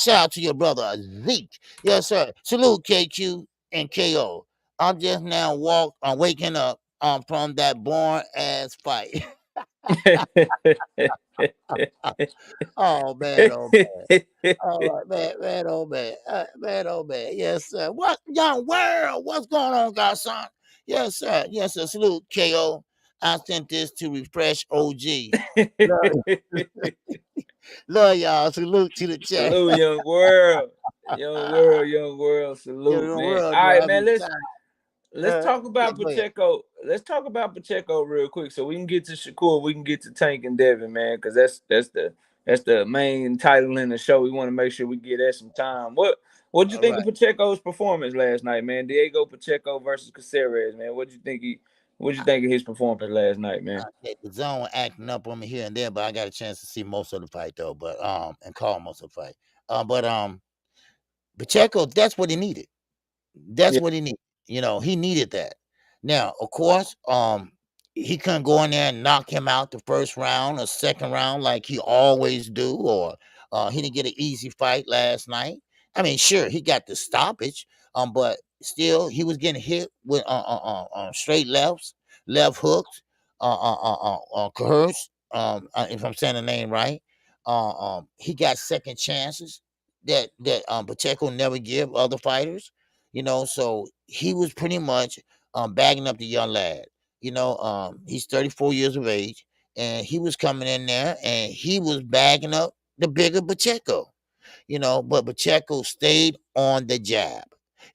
shout out to your brother Zeke. Yes, sir. Salute KQ and KO. I'm waking up from that boring ass fight. Oh man, oh man. Oh man, oh man, man, oh man. Yes, sir. What young world? What's going on, godson? Yes, sir. Yes, sir. Salute KO. I sent this to refresh OG. Love, love y'all. Salute to the chat. Salute, young world. Young world. Your Salute, man. world All gonna right, have man. me Let's tired. talk Yeah, about go ahead. Pacheco. Let's talk about Pacheco real quick, so we can get to Shakur. We can get to Tank and Devin, man, because that's the main title in the show. We want to make sure we give that some time. What'd you All think right. of Pacheco's performance last night, man? Diego Pacheco versus Caceres, man. What'd you think What you think of his performance last night, man? The zone acting up on me here and there, but I got a chance to see most of the fight though. But and call most of the fight. But Pacheco, that's what he needed. That's Yeah, what he needed. He needed that. Now, of course, he couldn't go in there and knock him out the first round or second round like he always do, or he didn't get an easy fight last night. I mean, sure, he got the stoppage, but still, he was getting hit with straight left hooks, Kahers, if I'm saying the name right. He got second chances that Pacheco never give other fighters. So he was pretty much bagging up the young lad. He's 34 years of age, and he was coming in there and he was bagging up the bigger Pacheco. But Pacheco stayed on the jab.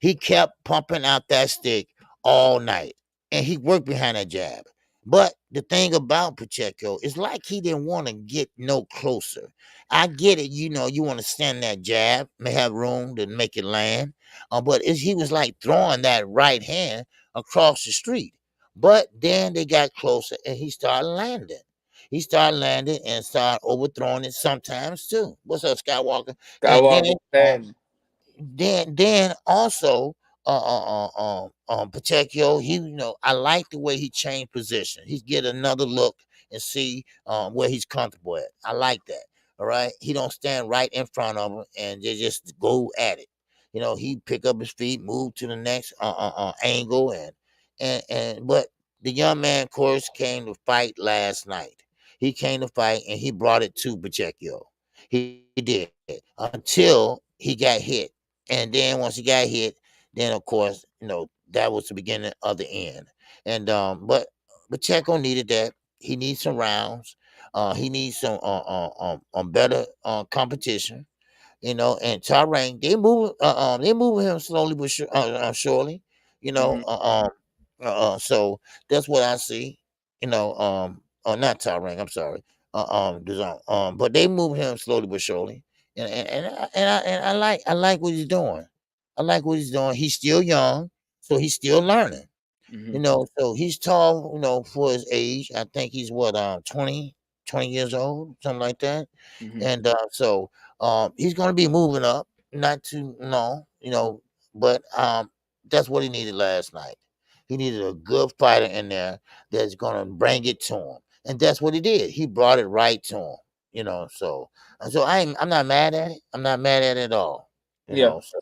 He kept pumping out that stick all night, and he worked behind that jab. But the thing about Pacheco is like he didn't want to get no closer. I get it, you want to stand that jab, may have room to make it land, but he was like throwing that right hand across the street. But then they got closer, and he started landing. He started landing and started overthrowing it sometimes too. What's up, Skywalker? And Skywalker Patton. then also Pacheco, I like the way he changed position. He get another look and see where he's comfortable at. I like that. All right, he don't stand right in front of him and they just go at it. He pick up his feet, move to the next angle, and but the young man, of course, came to fight last night. He came to fight and he brought it to Pacheco. He did until he got hit. And then once he got hit, then of course, that was the beginning of the end. And but Pacheco needed that. He needs some rounds. He needs some better competition. And Tyrann, they move him slowly but surely. You know, Mm-hmm. so that's what I see. Not Tyrann. I'm sorry. But they move him slowly but surely, and I like what he's doing. I like what he's doing. He's still young, so he's still learning. Mm-hmm. So he's tall. For his age, I think he's what 20 years old, something like that. Mm-hmm. And he's gonna be moving up, not too no, but that's what he needed last night. He needed a good fighter in there that's gonna bring it to him, and that's what he did. He brought it right to him. So I'm not mad at it. I'm not mad at it at all. Yeah. So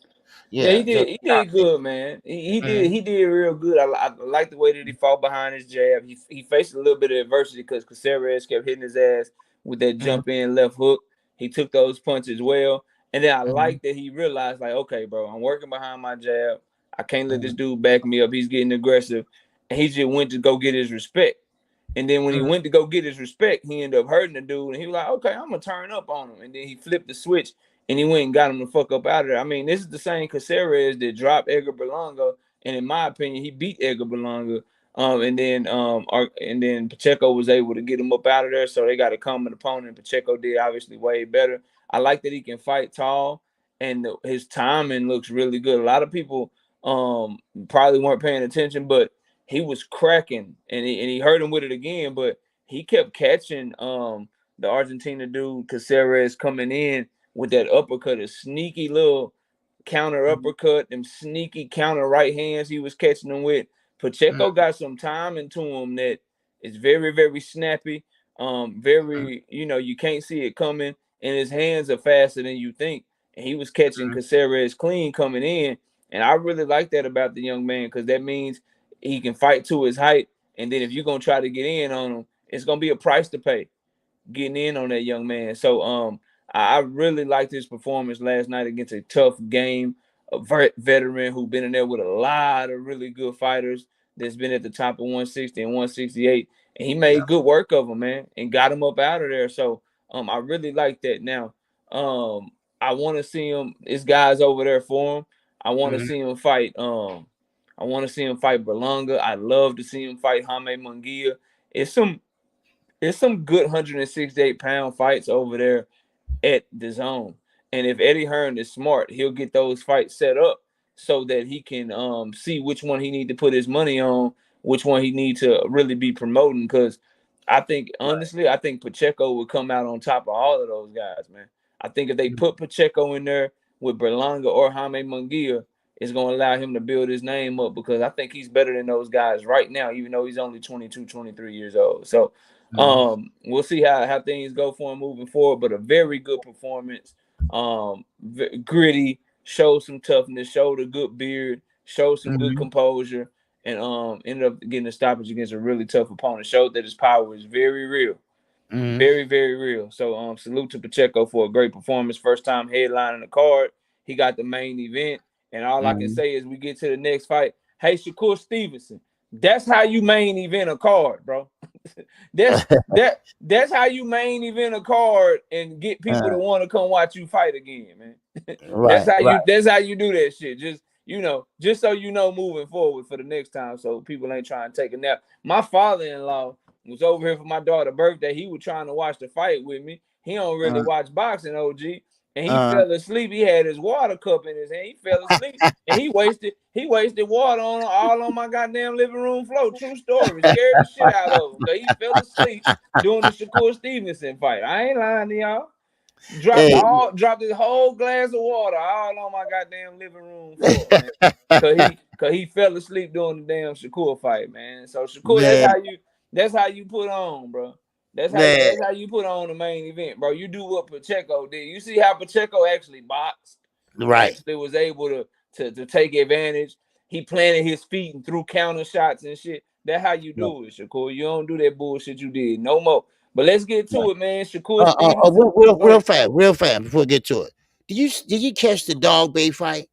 Yeah, yeah, just he did good, man. mhm, He did real good. I like the way that he fought behind his jab. He faced a little bit of adversity because Caceres kept hitting his ass with that mhm, jump in left hook. He took those punches well, and then I mhm, like that he realized like, okay, bro, I'm working behind my jab. I can't let this mhm, dude back me up. He's getting aggressive, and he just went to go get his respect. And then when he mhm, went to go get his respect, he ended up hurting the dude. And he was like, okay, I'm going to turn up on him. And then he flipped the switch and he went and got him the fuck up out of there. I mean, this is the same Caceres that dropped Edgar Berlanga. And in my opinion, he beat Edgar Berlanga. And then Pacheco was able to get him up out of there. So they got a common opponent. Pacheco did obviously way better. I like that he can fight tall and his timing looks really good. A lot of people probably weren't paying attention, but he was cracking and he hurt him with it again, but he kept catching the Argentina dude Caceres coming in with that uppercut, a sneaky little counter mhm, uppercut, them sneaky counter right hands he was catching them with. mhm, Pacheco got some time into him that is very, very snappy. Very, you can't see it coming, and his hands are faster than you think. And he was catching mhm, Caceres clean coming in. And I really like that about the young man because that means he can fight to his height. And then if you're gonna try to get in on him, it's gonna be a price to pay getting in on that young man. So I really liked his performance last night against a tough game, a veteran who been in there with a lot of really good fighters that's been at the top of 160 and 168. And he yeah, made good work of him, man, and got him up out of there. So I really like that. Now, I want to see him. This guy's over there for him. I want to mhm, see him fight. I want to see him fight Berlanga. I'd love to see him fight Jaime Munguia. It's some good 168-pound fights over there at the zone. And if Eddie Hearn is smart, he'll get those fights set up so that he can see which one he need to put his money on which one he need to really be promoting. Because I think, honestly, I think Pacheco would come out on top of all of those guys, man. I think if they put Pacheco in there with Berlanga or Jaime Munguia, it's going to allow him to build his name up, because I think he's better than those guys right now, even though he's only 22, 23 years old. So we'll see how things go for him moving forward, but a very good performance. Gritty, showed some toughness, showed a good beard, showed some good composure, and ended up getting a stoppage against a really tough opponent. Showed that his power is very real. Very, very real. So salute to Pacheco for a great performance. First time headlining the card. He got the main event. And all I can say is we get to the next fight. Hey, Shakur Stevenson, that's how you main event a card, bro. that's how you main event a card and get people to want to come watch you fight again, man. That's how you do that shit. Just so you know moving forward for the next time, so people ain't trying to take a nap. My father-in-law was over here for my daughter's birthday. He was trying to watch the fight with me. He don't really watch boxing, OG. And he fell asleep. He had his water cup in his hand. He fell asleep, and he wasted water all on my goddamn living room floor. True story. Scared the shit out of him because he fell asleep during the Shakur Stevenson fight. I ain't lying to y'all. Dropped his whole glass of water all on my goddamn living room floor, man. Cause he fell asleep during the damn Shakur fight, man. So Shakur, that's how you put on, bro. That's how you put on the main event, bro. You do what Pacheco did. You see how Pacheco actually boxed, actually was able to take advantage. He planted his feet and threw counter shots and shit. That's how you do it, Shakur. You don't do that bullshit you did no more. But let's get to it, man. Shakur Stevenson. Real fast before we get to it. Did you catch the Dog Bay fight?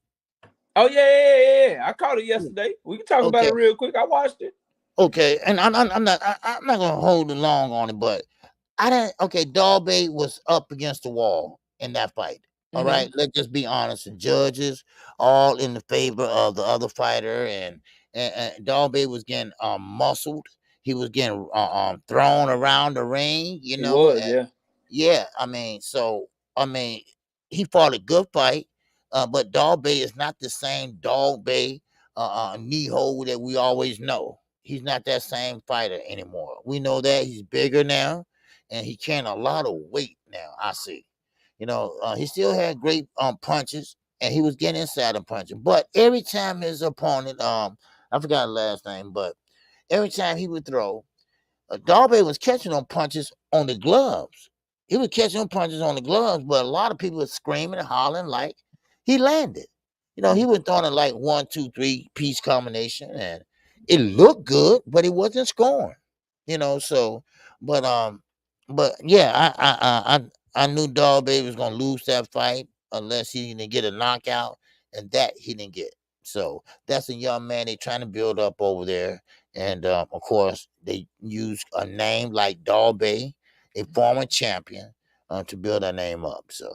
Oh yeah. I caught it yesterday. We can talk about it real quick. I watched it. Okay, and I'm not gonna hold it long on it, but I didn't. Okay, Dalby was up against the wall in that fight. All right, let's just be honest. And judges all in the favor of the other fighter, and Dalby was getting muscled. He was getting thrown around the ring. You know, yeah. I mean, he fought a good fight, but Dalby is not the same Dalby knee hole that we always know. He's not that same fighter anymore. We know that he's bigger now, and he carrying a lot of weight now. I see. You know, he still had great punches, and he was getting inside and punching. But every time his opponent, I forgot his last name, but every time he would throw, Darby was catching on punches on the gloves. He was catching on punches on the gloves, but a lot of people were screaming and hollering like he landed. You know, he was throwing it like 1, 2, 3 piece combination, and it looked good, but it wasn't scoring. You know, so but yeah, I knew Darby was gonna lose that fight unless he didn't get a knockout, and that he didn't get. So that's a young man they're trying to build up over there. And of course, they use a name like Darby, a former champion, to build that name up. So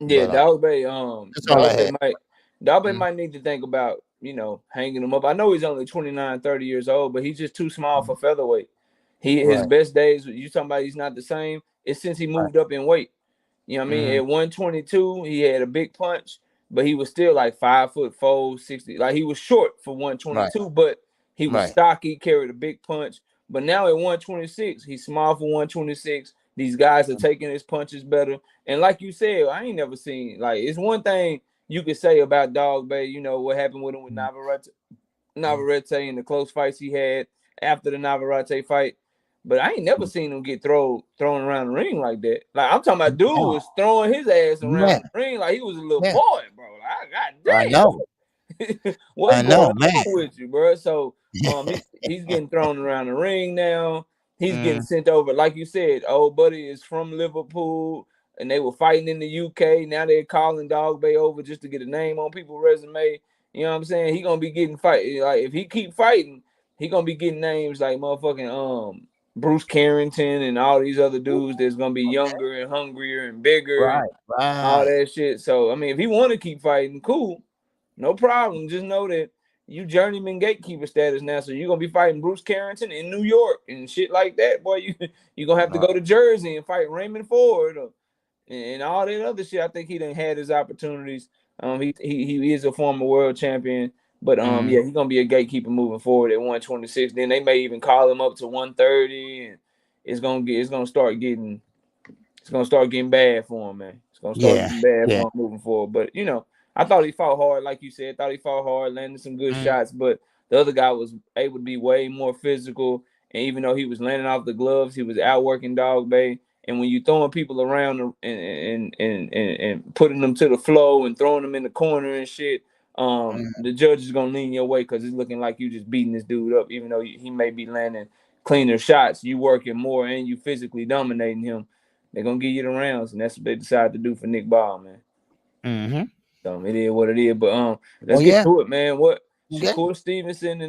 yeah, Dalby, that's all I had. Dalby might need to think about, hanging him up. I know he's only 29, 30 years old, but he's just too small for featherweight. His best days, you talking about he's not the same, it's since he moved up in weight. You know what I mean? At 122, he had a big punch, but he was still like 5'4", 60. Like he was short for 122, but he was stocky, carried a big punch. But now at 126, he's small for 126. These guys are taking his punches better. And like you said, I ain't never seen, like, it's one thing you could say about Dog Bay, what happened with him with Navarrete and the close fights he had after the Navarrete fight. But I ain't never seen him get thrown around the ring like that. Like, I'm talking about dude was throwing his ass around the ring like he was a little boy, bro. Like, God damn. I know. What's going on with you, bro? So he's getting thrown around the ring now. He's getting sent over. Like you said, old buddy is from Liverpool, and they were fighting in the UK. Now they're calling Dog Bay over just to get a name on people's resume. You know what I'm saying? He gonna be getting fight. Like, if he keep fighting, he gonna be getting names like motherfucking Bruce Carrington and all these other dudes that's gonna be younger and hungrier and bigger and all that shit. So I mean, if he want to keep fighting, cool, no problem. Just know that you journeyman gatekeeper status now, so you're gonna be fighting Bruce Carrington in New York and shit like that, boy. You gonna have to go to Jersey and fight Raymond Ford and all that other shit. I think he done had his opportunities. He is a former world champion. But yeah, he's gonna be a gatekeeper moving forward at 126. Then they may even call him up to 130, and it's gonna start getting bad for him, man. It's gonna start Yeah, getting bad yeah. for him moving forward. But I thought he fought hard, like you said. Thought he fought hard, landed some good shots. But the other guy was able to be way more physical. And even though he was landing off the gloves, he was outworking Dog Bay. And when you throwing people around and putting them to the flow and throwing them in the corner and shit, the judge is gonna lean your way because it's looking like you just beating this dude up, even though he may be landing cleaner shots. You working more and you physically dominating him. They're gonna give you the rounds, and that's what they decided to do for Nick Ball, man. Mm-hmm. So it is what it is. But let's Oh get yeah. to it, man. What Okay. Shakur Stevenson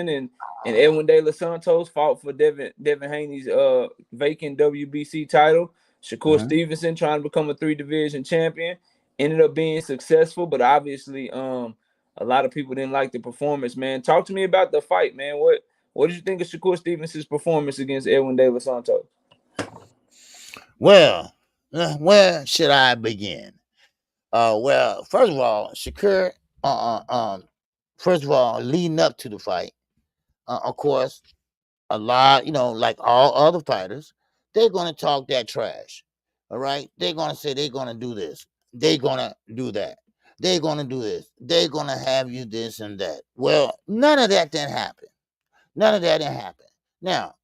and Edwin De Los Santos fought for Devin Haney's vacant WBC title. Shakur Stevenson trying to become a 3-division champion. Ended up being successful, but obviously a lot of people didn't like the performance, man. Talk to me about the fight, man. What did you think of Shakur Stevenson's performance against Edwin De Los Santos? Well, where should I begin? Well, first of all, Shakur, first of all, leading up to the fight, of course, a lot, like all other fighters, they're going to talk that trash. All right. They're going to say they're going to do this. They're going to do that. They're going to do this. They're going to have you this and that. Well, none of that didn't happen. None of that didn't happen. Now,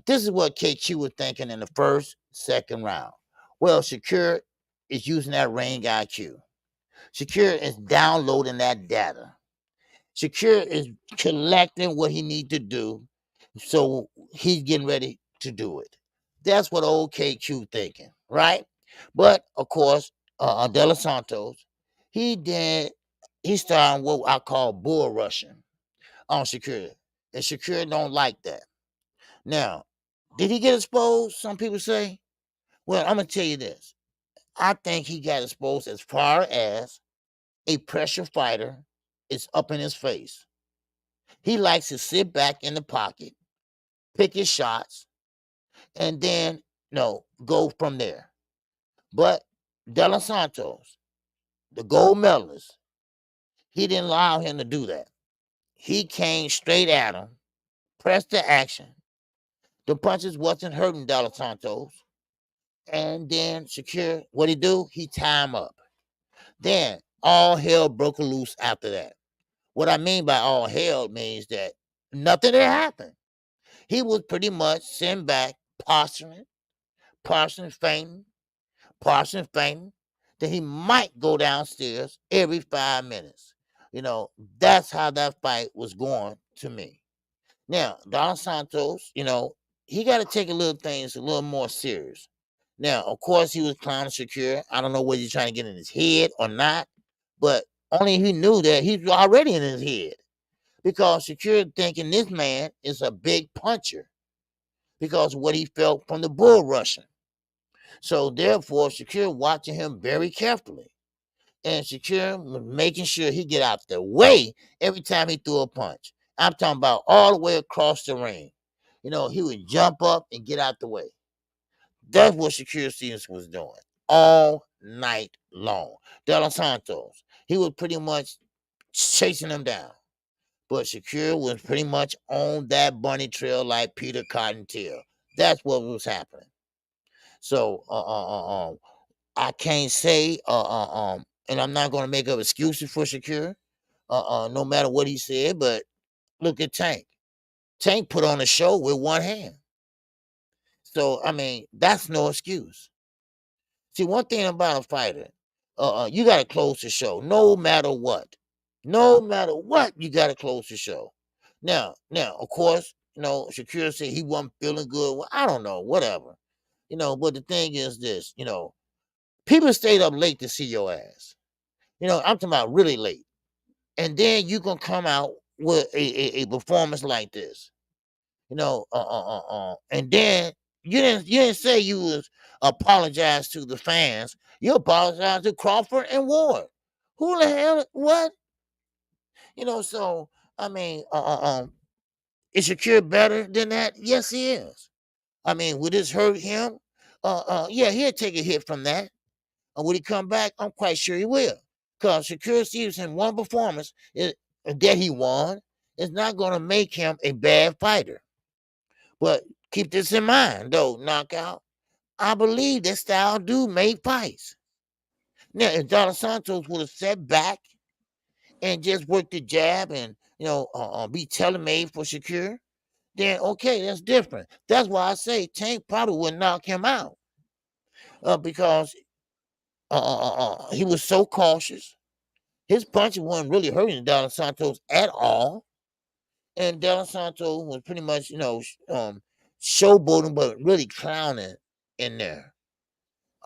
this is what KQ was thinking in the first, second round. Well, Shakur is using that ring IQ. Shakur is downloading that data. Shakur is collecting what he needs to do, so he's getting ready to do it. That's what old KQ thinking, right? But of course, De Los Santos, he started what I call bull rushing on Shakur, and Shakur don't like that. Now, did he get exposed? Some people say. Well, I'm gonna tell you this. I think he got exposed as far as a pressure fighter is up in his face. He likes to sit back in the pocket, pick his shots, and then go from there. But De Los Santos, the gold medalist, he didn't allow him to do that. He came straight at him, pressed the action. The punches wasn't hurting De Los Santos. And then Shakur, what he do? He tie him up. Then all hell broke loose after that. What I mean by all hell means that nothing had happened. He was pretty much sitting back, posturing, fainting, that he might go downstairs every 5 minutes. That's how that fight was going to me. Now, Don Santos, he got to take a little things a little more serious. Now, of course, he was clowning Shakur. I don't know whether he's trying to get in his head or not, but only he knew that he's already in his head because Shakur thinking this man is a big puncher because of what he felt from the bull rushing. So therefore, Shakur watching him very carefully. And Shakur was making sure he get out the way every time he threw a punch. I'm talking about all the way across the ring. He would jump up and get out the way. That's what Shakur Stevenson was doing all night long. De Los Santos, he was pretty much chasing him down. But Shakur was pretty much on that bunny trail like Peter Cottontail. That's what was happening. So I can't say and I'm not going to make up excuses for Shakur, no matter what he said. But look at Tank. Tank put on a show with one hand. So I mean, that's no excuse. See, one thing about a fighter, you got to close the show, no matter what. No matter what, you got to close the show. Now, of course, Shakur said he wasn't feeling good. Well, I don't know, whatever. But the thing is this, people stayed up late to see your ass. I'm talking about really late. And then you can come out with a performance like this. And then you didn't say you was apologize to the fans. You apologize to Crawford and Ward. Who the hell? What? So I mean, is Shakur better than that? Yes, he is. I mean, would this hurt him? Yeah, he'll take a hit from that. And would he come back? I'm quite sure he will. Because Shakur Stevenson one performance that he won is not going to make him a bad fighter. But keep this in mind, though, Knockout. I believe that style do make fights. Now, if Dos Santos would have sat back and just worked the jab and be tailor-made for Shakur, then okay, that's different. That's why I say Tank probably would knock him out because he was so cautious. His punches wasn't really hurting Dos Santos at all, and Dos Santos was pretty much showboating, but really clowning in there.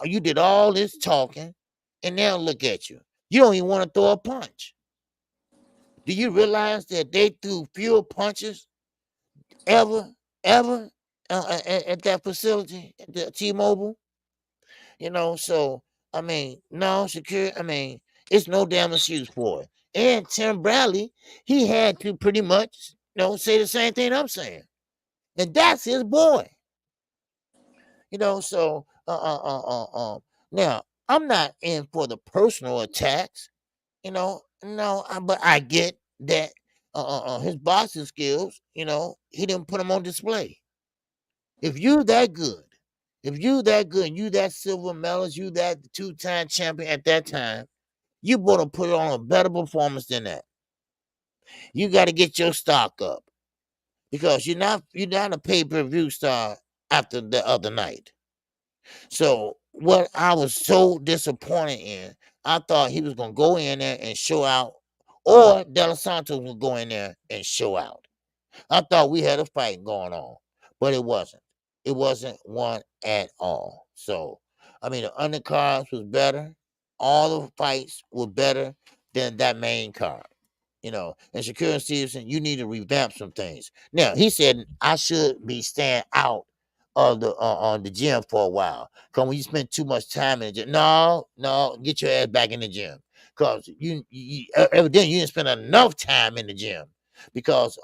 You did all this talking, and now look at you. You don't even want to throw a punch. Do you realize that they threw fewer punches ever at that facility, at the T-Mobile? So I mean, no, Shakur, I mean, it's no damn excuse for it. And Tim Bradley, he had to pretty much, say the same thing I'm saying. And that's his boy. So now I'm not in for the personal attacks, no, but I get that his boxing skills, he didn't put them on display. If you that good, you that silver medalist, you that 2-time champion at that time, you better put on a better performance than that. You got to get your stock up because you're not a pay-per-view star after the other night. So what I was so disappointed in, I thought he was gonna go in there and show out, or De Los Santos would go in there and show out. I thought we had a fight going on, but it wasn't. It wasn't one at all. So, I mean, the undercards was better. All the fights were better than that main card. And Shakur and Stevenson, you need to revamp some things. Now, he said I should be staying out of the on the gym for a while. Because when you spend too much time in the gym, no, get your ass back in the gym. Because you evidently you didn't spend enough time in the gym. Because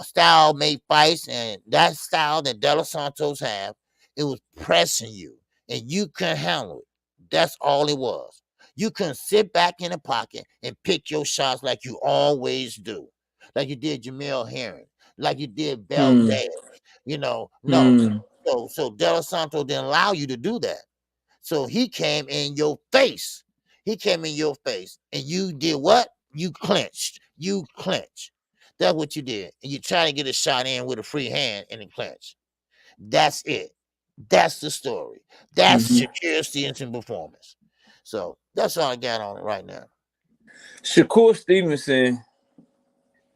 style made fights, and that style that De Los Santos have, it was pressing you, and you couldn't handle it. That's all it was. You couldn't sit back in the pocket and pick your shots like you always do, like you did Jamil Herring, like you did Valdez. No. So De Los Santos didn't allow you to do that. So he came in your face. And you did what? You clinched. That's what you did. And you try to get a shot in with a free hand and then clinch. That's it. That's the story. That's Shakur Stevenson performance. So that's all I got on it right now. Shakur Stevenson,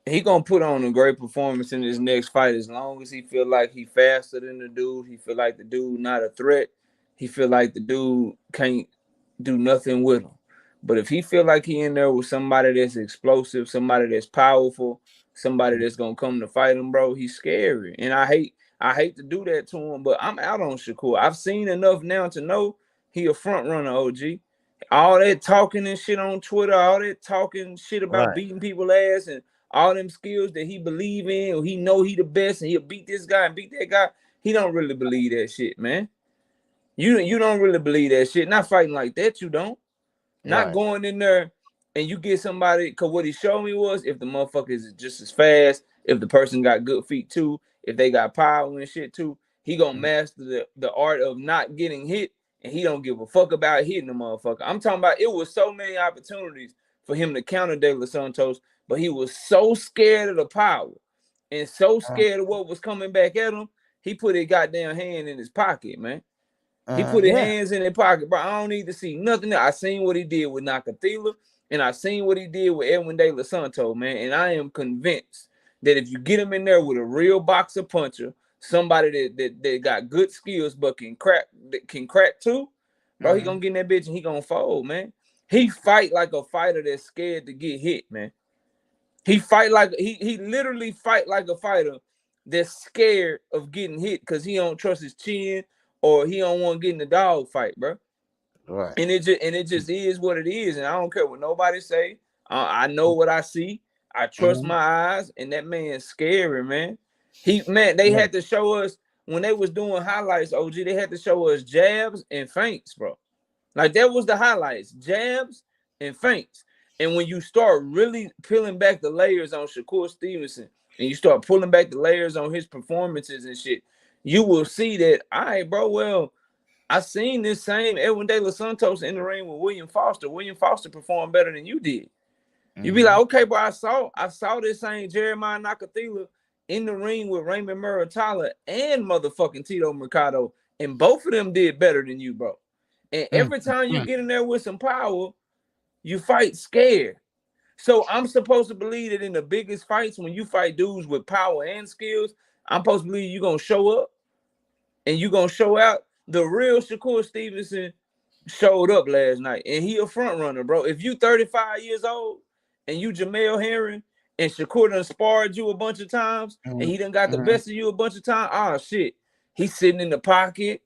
he gonna put on a great performance in his next fight as long as he feel like he faster than the dude. He feel like the dude not a threat. He feel like the dude can't do nothing with him. But if he feel like he in there with somebody that's explosive, somebody that's powerful, somebody that's gonna come to fight him, bro, he's scary. And I hate to do that to him, but I'm out on Shakur. I've seen enough now to know he a front runner, OG. All that talking and shit on Twitter, all that talking shit about beating people ass and all them skills that he believe in, or he know he the best and he'll beat this guy and beat that guy. He don't really believe that shit, man. You don't really believe that shit. Not fighting like that, you don't. Not going in there and you get somebody, because what he showed me was if the motherfucker is just as fast, if the person got good feet too, if they got power and shit too, he gonna master the art of not getting hit, and he don't give a fuck about hitting the motherfucker. I'm talking about it was so many opportunities for him to counter De Los Santos, but he was so scared of the power and so scared of what was coming back at him, he put his goddamn hand in his pocket, man. He put his hands in his pocket, bro. I don't need to see nothing else. I seen what he did with Nakathila, and I seen what he did with Edwin De Los Santos, man. And I am convinced that if you get him in there with a real boxer puncher, somebody that got good skills but can crack too, bro, he gonna get in that bitch and he gonna fold, man. He fight like a fighter that's scared to get hit, man. He literally fight like a fighter that's scared of getting hit because he don't trust his chin or he don't want to get in the dog fight, bro. Right. And it just is what it is, and I don't care what nobody say. I know what I see. I trust my eyes, and that man's scary, man. They had to show us when they was doing highlights, OG. They had to show us jabs and feints, bro. Like that was the highlights: jabs, and feints. And when you start really peeling back the layers on Shakur Stevenson, and you start pulling back the layers on his performances and shit, you will see that, all right, bro, well, I seen this same Edwin De Los Santos in the ring with William Foster. William Foster performed better than you did. You be like, okay, bro, I saw this same Jeremiah Nakathila in the ring with Raymond Muratala and motherfucking Tito Mercado, and both of them did better than you, bro. And every time you get in there with some power, you fight scared. So I'm supposed to believe that in the biggest fights, when you fight dudes with power and skills, I'm supposed to believe you're going to show up and you're going to show out. The real Shakur Stevenson showed up last night, and he a front runner, bro. If you 35 years old and you Jamel Herring and Shakur done sparred you a bunch of times and he done got the best of you a bunch of times, oh, shit. He's sitting in the pocket.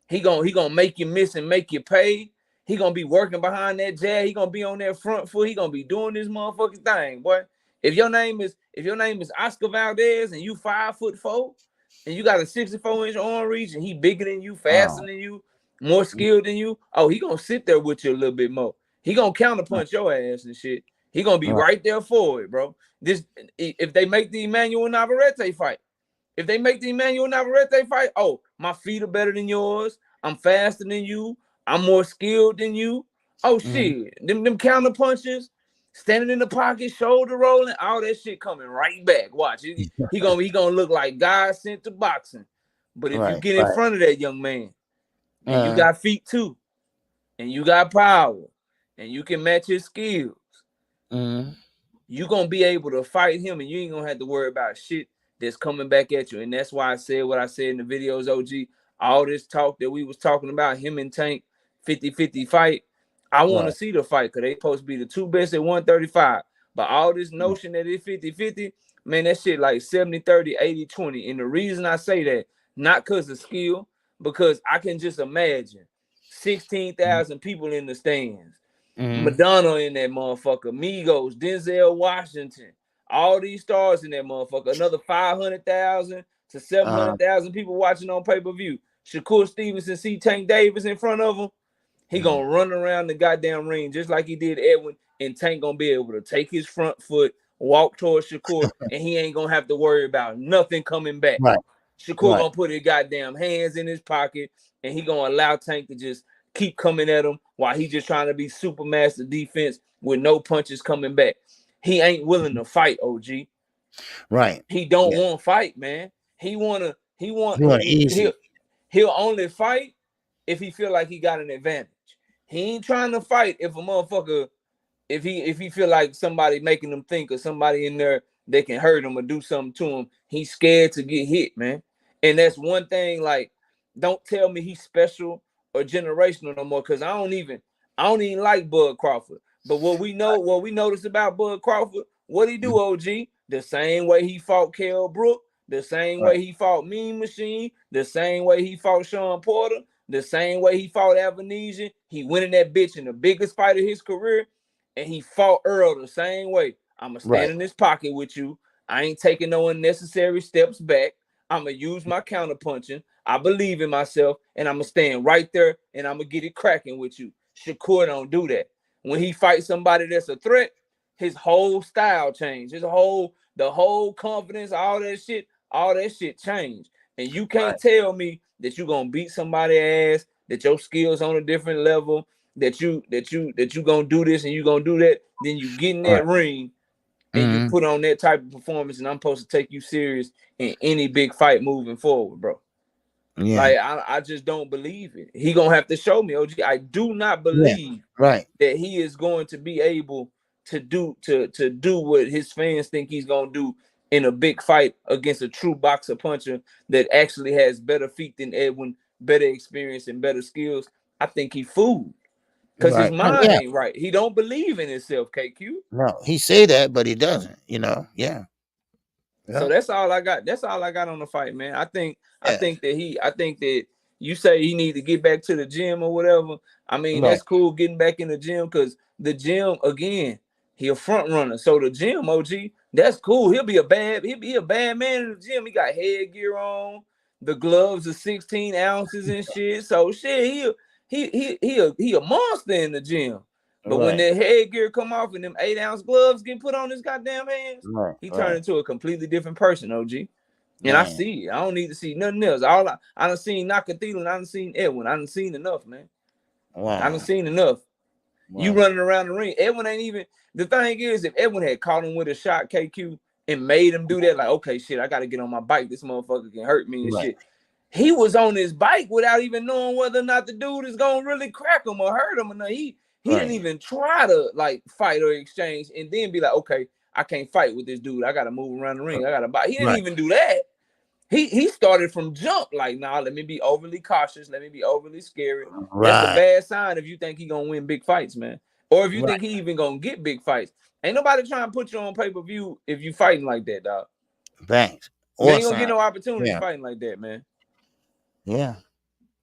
He gonna make you miss and make you pay. He gonna be working behind that jab. He gonna be on that front foot. He gonna be doing this motherfucking thing, boy. If your name is Oscar Valdez and you 5'4" and you got a 64-inch arm reach and he bigger than you, faster than you, more skilled than you, oh, he gonna sit there with you a little bit more. He gonna counterpunch your ass and shit. He gonna be right there for it, bro. This if they make the Emmanuel Navarrete fight. If they make the Emmanuel Navarrete fight, oh, my feet are better than yours. I'm faster than you. I'm more skilled than you. Oh, shit. Them counter punches, standing in the pocket, shoulder rolling, all that shit coming right back. Watch. He gonna look like God sent to boxing. But if you get in front of that young man, and you got feet too, and you got power, and you can match his skills, you're going to be able to fight him, and you ain't going to have to worry about shit that's coming back at you. And that's why I said what I said in the videos, OG. All this talk that we was talking about, him and Tank, 50-50 fight, I want to see the fight because they supposed to be the two best at 135. But all this notion that it's 50-50, man, that shit like 70-30, 80-20. And the reason I say that, not because of skill, because I can just imagine 16,000 people in the stands. Madonna in that motherfucker, Migos, Denzel Washington, all these stars in that motherfucker. Another 500,000 to 700,000 people watching on pay-per-view. Shakur Stevenson see Tank Davis in front of him. He gonna run around the goddamn ring just like he did Edwin, and Tank gonna be able to take his front foot, walk towards Shakur, and he ain't gonna have to worry about nothing coming back. Shakur gonna put his goddamn hands in his pocket, and he gonna allow Tank to just keep coming at him while he just trying to be supermaster defense with no punches coming back. He ain't willing to fight, OG. He don't want to fight, man. He'll only fight if he feel like he got an advantage. He ain't trying to fight if a motherfucker, if he feel like somebody making him think or somebody in there that can hurt him or do something to him. He's scared to get hit, man. And that's one thing, like, don't tell me he's special or generational no more, because I don't even like Bud Crawford. But what we noticed about Bud Crawford, what he do, OG, the same way he fought Kell Brook, the same way he fought Mean Machine, the same way he fought Sean Porter, the same way he fought Avanesian. He went in that bitch in the biggest fight of his career, and he fought Earl the same way. I'm going to stand in this pocket with you. I ain't taking no unnecessary steps back. I'm going to use my counter punching. I believe in myself, and I'm going to stand right there, and I'm going to get it cracking with you. Shakur don't do that. When he fights somebody that's a threat, his whole style changed. The whole confidence, all that shit changed. And you can't tell me that you're going to beat somebody's ass, that your skills on a different level, that you going to do this and you going to do that. Then you get in that ring and you put on that type of performance, and I'm supposed to take you serious in any big fight moving forward, bro. Like, I just don't believe it. He gonna have to show me, OG. I do not believe that he is going to be able to do what his fans think he's gonna do in a big fight against a true boxer puncher that actually has better feet than Edwin, better experience and better skills. I think he fooled because his mind ain't right. He don't believe in himself, KQ. No, he say that, but he doesn't. So that's all I got. That's all I got on the fight, man. I think that you say he need to get back to the gym or whatever. I mean, that's cool getting back in the gym, because the gym, again, he a front runner. So the gym, OG, that's cool. He'll be a bad man in the gym. He got headgear on. The gloves are 16 ounces and shit. So shit, he a monster in the gym. But when Right. that headgear come off and them 8-ounce gloves get put on his goddamn hands, Right. he turned Right. into a completely different person, OG. And I Man. see it. I don't need to see nothing else. I done seen Nakatila and I done seen Edwin. I done seen enough, man. I done Wow. seen enough. You Wow. running around the ring. Edwin ain't even. The thing is, if Edwin had caught him with a shot, KQ, and made him do that, like, okay, shit, I got to get on my bike. This motherfucker can hurt me and Right. shit. He was on his bike without even knowing whether or not the dude is gonna really crack him or hurt him. And he didn't Right. even try to like fight or exchange, and then be like, okay, I can't fight with this dude. I got to move around the ring. I got to buy. He didn't Right. even do that. He started from jump, like, nah, let me be overly cautious, let me be overly scary. That's a Right. bad sign if you think he gonna win big fights, man. Or if you Right. think he even gonna get big fights. Ain't nobody trying to put you on pay-per-view if you fighting like that, dog. Thanks. You ain't gonna Awesome. get no opportunity Yeah. fighting like that, man. Yeah.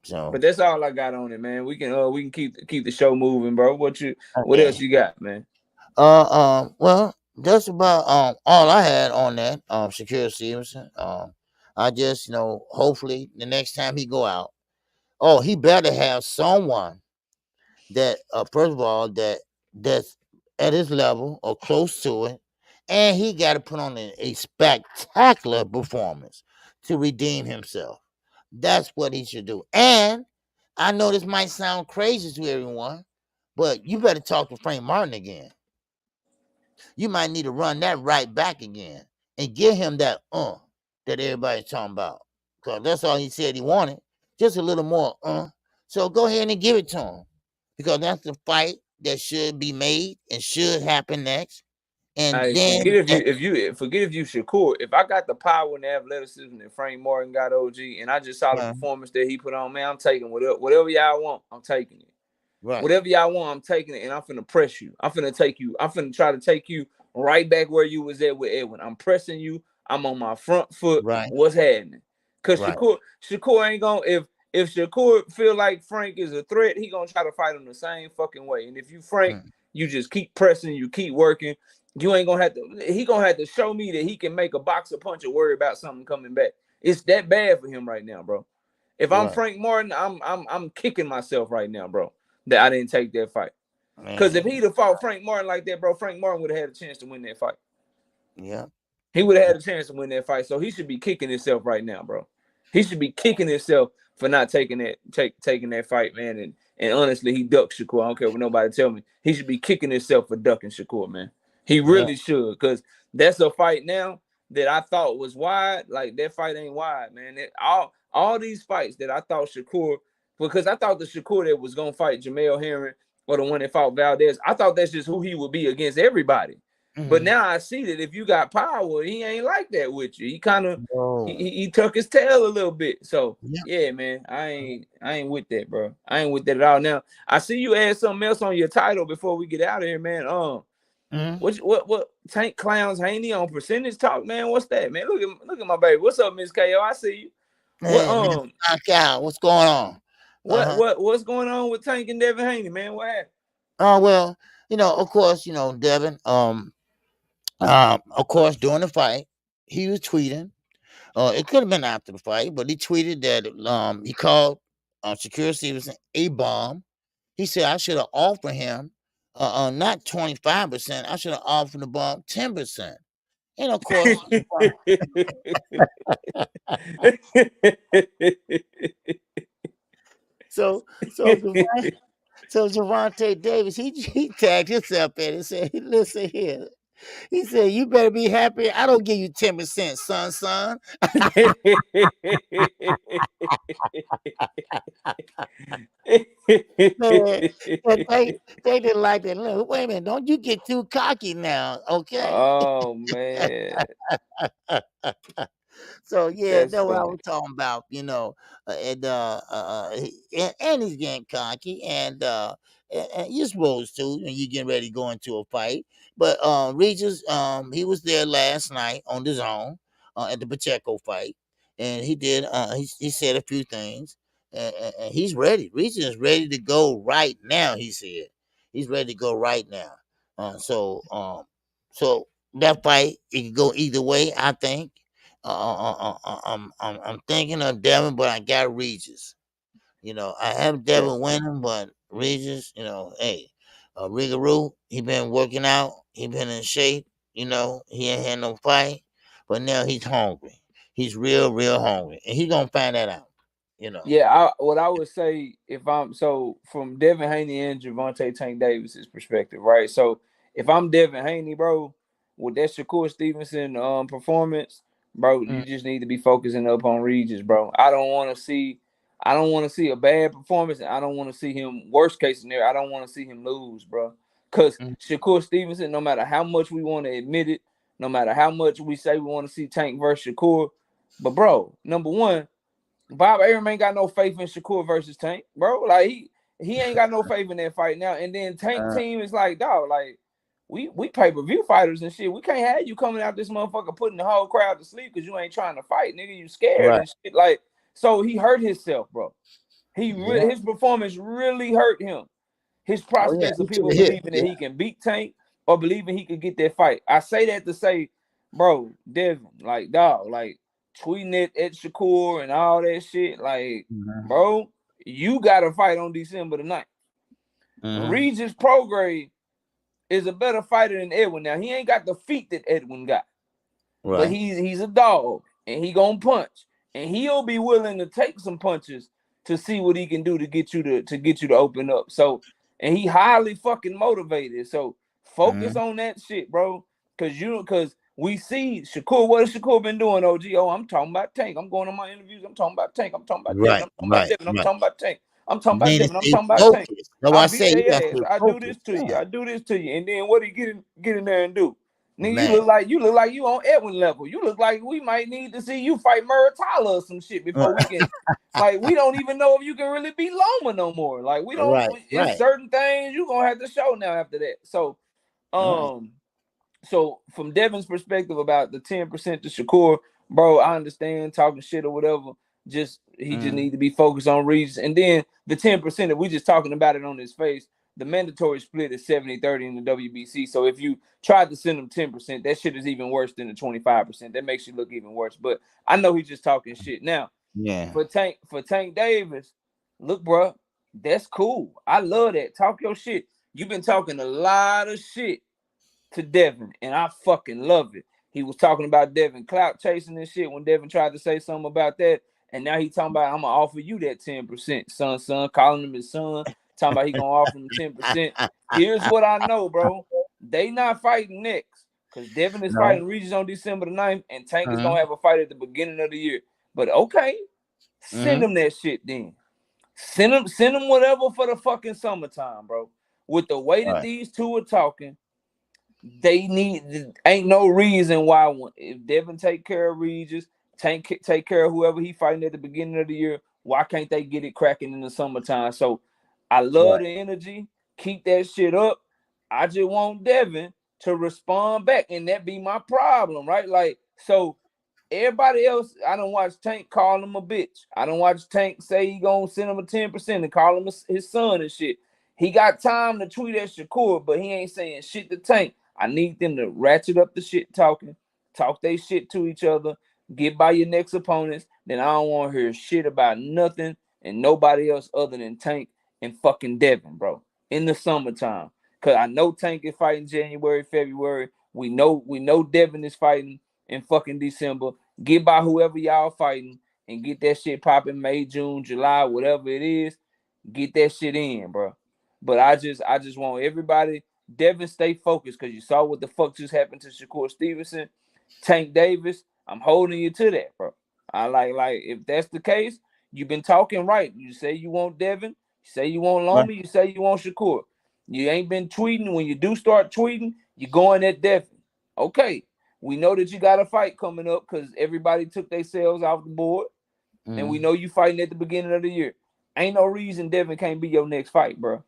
So But that's all I got on it, man. We can keep the show moving, bro. What okay. else you got, man? Well, that's about all I had on that. Shakur Stevenson. I just hopefully the next time he go out, he better have someone that first of all that's at his level or close to it, and he got to put on a spectacular performance to redeem himself. That's what he should do. And I know this might sound crazy to everyone, but you better talk to Frank Martin again. You might need to run that right back again and give him that that everybody's talking about. Because that's all he said he wanted. Just a little more So go ahead and give it to him. Because that's the fight that should be made and should happen next. And Hey, then forget if you Shakur. If I got the power and the athleticism that Frank Martin got, OG, and I just saw the performance that he put on, man, I'm taking whatever y'all want. I'm taking it. right. Whatever y'all want, I'm taking it, and I'm finna press you. I'm finna take you. I'm finna try to take you right back where you was at with Edwin. I'm pressing you. I'm on my front foot. Right. What's happening? Cause Right. Shakur ain't gonna if Shakur feel like Frank is a threat, he gonna try to fight him the same fucking way. And if you Frank, you just keep pressing, you keep working. You ain't gonna have to. He gonna have to show me that he can make a boxer punch or worry about something coming back. It's that bad for him right now, bro. If I'm Right. Frank Martin, I'm kicking myself right now, bro, that I didn't take that fight. Because if Man. he'd have fought Frank Martin like that, bro, Frank Martin would have had a chance to win that fight. Yeah. He would have had a chance to win that fight. So he should be kicking himself right now, bro. He should be kicking himself for not taking that fight, man. And honestly, he ducked Shakur. I don't care what nobody tell me. He should be kicking himself for ducking Shakur, man. He really should, because that's a fight now that I thought was wide. Like, that fight ain't wide, man. All these fights that I thought Shakur, because I thought the Shakur that was gonna fight Jamel Herring or the one that fought Valdez, I thought that's just who he would be against everybody. But now I see that if you got power, he ain't like that with you. He kind of he tuck his tail a little bit. So yeah, man, I ain't with that, bro. I ain't with that at all. Now I see you add something else on your title before we get out of here, man. What Tank Clowns Haney on Percentage Talk, man? What's that, man? Look at my baby. What's up, Miss KO? I see you. What knock out. What's going on? what's going on with Tank and Devin Haney, man? What happened? Oh well, of course, Devin. Of course, during the fight, he was tweeting. It could have been after the fight, but he tweeted that he called Shakur Stevenson a bomb. He said I should have offered him not 25%. I should have offered the bomb 10%. And of course, so Javante Davis, he tagged himself in and said, "Listen here." He said, "You better be happy. I don't give you 10%, son." Man, but they didn't like that. Look, wait a minute, don't you get too cocky now, okay? Oh man, So yeah, that's that's what I funny. was talking about, and he's getting cocky, and you're supposed to when you getting ready to go into a fight. But Regis, he was there last night on the zone at the Pacheco fight, and he did. He said a few things, and he's ready. Regis is ready to go right now. He said he's ready to go right now. So that fight it could go either way. I think. I'm thinking of Devin, but I got Regis. I have Devin winning, but Regis, hey, Rigaroo, he been working out. He been in shape. You know, he ain't had no fight, but now he's hungry. He's real hungry, and he gonna find that out. You know. Yeah, what I would say if I'm so from Devin Haney and Gervonta Tank Davis's perspective, right? So if I'm Devin Haney, bro, with that Shakur Stevenson performance, bro, you just need to be focusing up on Regis, bro. I don't want to see a bad performance, and I don't want to see him worst case scenario. I don't want to see him lose, bro. Because Shakur Stevenson, no matter how much we want to admit it, no matter how much we say we want to see Tank versus Shakur, but bro, number one, Bob Arum ain't got no faith in Shakur versus Tank, bro. Like he ain't got no faith in that fight now. And then Tank team is like, dog, like we pay-per-view fighters and shit. We can't have you coming out this motherfucker putting the whole crowd to sleep because you ain't trying to fight, nigga. You scared and shit. Like, so he hurt himself, bro. His performance really hurt him. His prospects of people believing that he can beat Tank or believing he could get that fight. I say that to say, bro, Devin, like, dog, like, tweeting it at Shakur and all that shit, like, bro, you got to fight on December the 9th. Regis Prograde is a better fighter than Edwin. Now, he ain't got the feet that Edwin got, but he's a dog, and he gonna punch, and he'll be willing to take some punches to see what he can do to get you to open up. So, and he highly fucking motivated. So focus on that shit, bro, because we see Shakur. What has Shakur been doing, OG? Oh, I'm talking about Tank. I'm going on my interviews. I'm talking about Tank. I'm talking about Devin. I'm talking about Devin. I'm talking about Tank. I'm talking about Devin. I'm talking about Tank. No, I say you ass. I do this to you. I do this to you. And then what he get in there and do? Nigga, you look like you on Edwin level. You look like we might need to see you fight Muratala or some shit before we can. Like, we don't even know if you can really beat Loma no more. Like, we don't. It's certain things you gonna have to show now after that. So, so from Devin's perspective about the 10% to Shakur, bro, I understand talking shit or whatever. Just he just need to be focused on Regis. And then the 10%, if we just talking about it on his face, the mandatory split is 70-30 in the WBC. So if you tried to send him 10%, that shit is even worse than the 25%. That makes you look even worse. But I know he's just talking shit. Now, for Tank Davis, look, bro, that's cool. I love that. Talk your shit. You've been talking a lot of shit to Devin, and I fucking love it. He was talking about Devin clout chasing and shit when Devin tried to say something about that. And now he talking about, I'm going to offer you that 10%. Son, calling him his son. Talking about he going to offer him 10%. Here's what I know, bro. They not fighting next. Because Devin is fighting Regis on December the 9th. And Tank is going to have a fight at the beginning of the year. But okay, send him that shit then. Send him whatever for the fucking summertime, bro. With the way that these two are talking, ain't no reason why if Devin take care of Regis, Tank take care of whoever he fighting at the beginning of the year, why can't they get it cracking in the summertime? So I love the energy. Keep that shit up. I just want Devin to respond back, and that be my problem, right? Like, so everybody else, I don't watch Tank call him a bitch. I don't watch Tank say he gonna send him a 10% and call him his son and shit. He got time to tweet at Shakur, but he ain't saying shit to Tank. I need them to ratchet up the shit talking, talk they shit to each other, get by your next opponents. Then I don't want to hear shit about nothing and nobody else other than Tank and fucking Devin, bro, in the summertime. Because I know Tank is fighting January, February. We know Devin is fighting in fucking December. Get by whoever y'all fighting and get that shit popping May, June, July, whatever it is. Get that shit in, bro. But I just want everybody, Devin, stay focused because you saw what the fuck just happened to Shakur Stevenson. Tank Davis, I'm holding you to that, bro. I like if that's the case, you've been talking right. You say you want Devin, you say you want Lomi, you say you want Shakur. You ain't been tweeting. When you do start tweeting, you're going at Devin. Okay, we know that you got a fight coming up because everybody took themselves off the board, and we know you fighting at the beginning of the year. Ain't no reason Devin can't be your next fight, bro.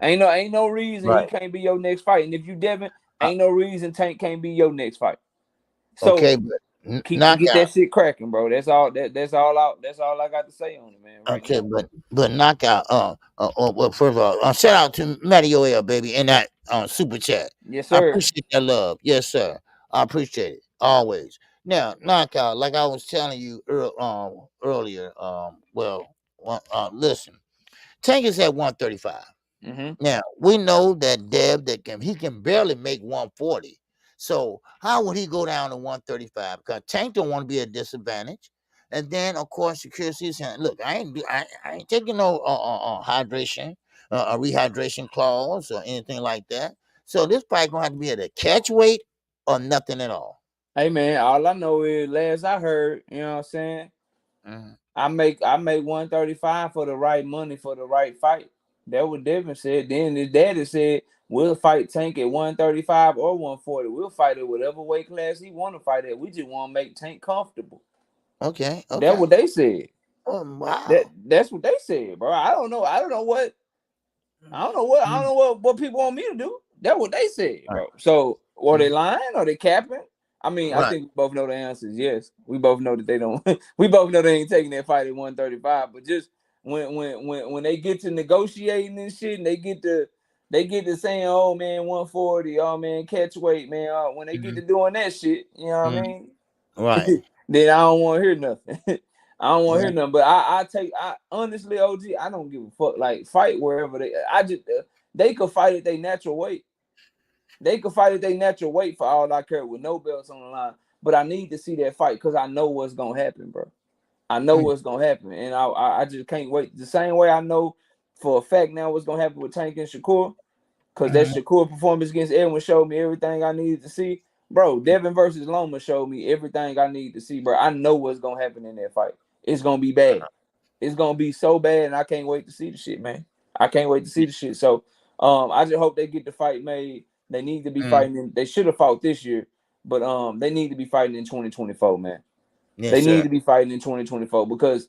Ain't no reason he can't be your next fight. And if you Devin, ain't no reason Tank can't be your next fight. So okay, but get that shit cracking, bro. That's all I got to say on it, man. Okay, now. but knockout. Well, first of all, shout out to Matty O'L, baby, in that super chat. Yes, sir. I appreciate that love. Yes, sir. I appreciate it always. Now, knockout, like I was telling you earlier. Listen, Tank is at 135. Now we know that Dev he can barely make 140. So how would he go down to 135? Because Tank don't want to be at disadvantage. And then of course security is saying, look, I ain't taking no hydration, a rehydration clause or anything like that. So this fight gonna have to be at a catch weight or nothing at all. Hey man, all I know is last I heard, you know what I'm saying? I make 135 for the right money for the right fight. That what Devin said. Then his daddy said we'll fight Tank at 135 or 140. We'll fight at whatever weight class he want to fight at. We just want to make Tank comfortable. Okay. That's what they said. Oh wow. That's what they said, bro. I don't know what people want me to do. That's what they said, bro. So are they lying? Are they capping? I mean, I think we both know the answers. Yes, we both know that they don't. We both know they ain't taking that fight at 135. But just when they get to negotiating and shit, and they get to saying, "Oh man, 140. Oh man, catch weight, man." When they get to doing that shit, you know what I mean? Right. Then I don't want to hear nothing. I don't want to hear nothing. But I honestly, OG, I don't give a fuck. Like fight wherever they could fight at their natural weight. They could fight at their natural weight for all I care with no belts on the line. But I need to see that fight because I know what's gonna happen, bro. I know what's gonna happen, and I just can't wait. The same way I know for a fact now what's gonna happen with Tank and Shakur, because that Shakur performance against Edwin showed me everything I needed to see, bro. Devin versus Loma showed me everything I need to see, bro. I know what's gonna happen in that fight. It's gonna be bad. It's gonna be so bad, and I can't wait to see the shit, man. I can't wait to see the shit. So, I just hope they get the fight made. They need to be fighting. They should have fought this year, but they need to be fighting in 2024, man. Yes, they need to be fighting in 2024 because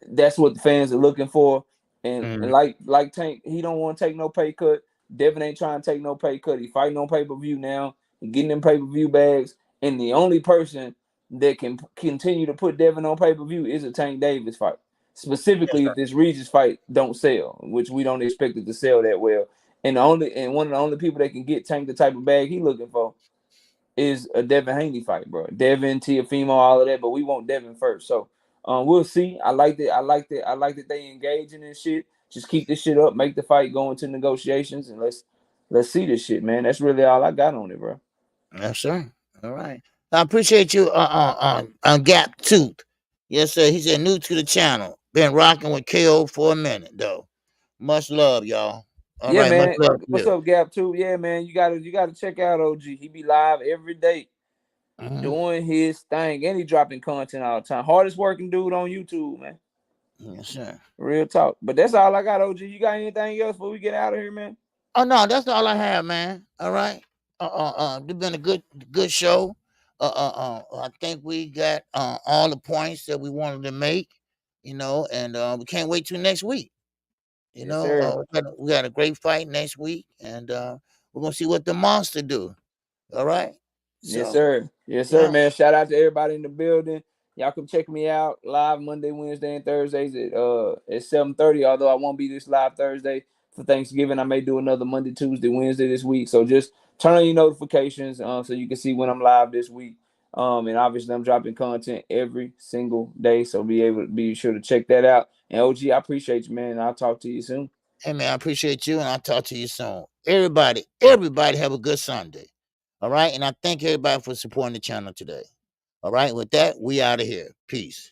that's what the fans are looking for. And like Tank, he don't want to take no pay cut. Devin ain't trying to take no pay cut. He fighting on pay-per-view now. He getting them pay-per-view bags. And the only person that can continue to put Devin on pay-per-view is a Tank Davis fight. Specifically, if this Regis fight don't sell, which we don't expect it to sell that well. And one of the only people that can get Tank the type of bag he looking for is a Devin Haney fight, bro. Devin, Teofimo, all of that, but we want Devin first. So we'll see. I like that they engage in this shit. Just keep this shit up, make the fight go into negotiations, and let's see this shit, man. That's really all I got on it, bro. Yes, sir. All right. I appreciate you Gap Tooth. Yes, sir. He said new to the channel. Been rocking with KO for a minute, though. Much love, y'all. All right, man. What's up, Gap Tooth? Yeah, man. You gotta check out OG. He be live every day doing his thing, and he dropping content all the time. Hardest working dude on YouTube, man. Yes, sir. Real talk. But that's all I got, OG. You got anything else before we get out of here, man? Oh no, that's all I have, man. All right. It's been a good show. I think we got all the points that we wanted to make, and we can't wait till next week. We got a great fight next week, and we're gonna see what the monster do. All right. Yes, sir. Yes, sir, man. Shout out to everybody in the building. Y'all come check me out live Monday, Wednesday, and Thursdays at 7:30. Although I won't be this live Thursday for Thanksgiving, I may do another Monday, Tuesday, Wednesday this week. So just turn on your notifications so you can see when I'm live this week. And obviously I'm dropping content every single day, so be sure to check that out. And OG, I appreciate you, man. I'll talk to you soon. Hey man, I appreciate you, and I'll talk to you soon. Everybody have a good Sunday. All right, and I thank everybody for supporting the channel today. All right, with that, we out of here. Peace.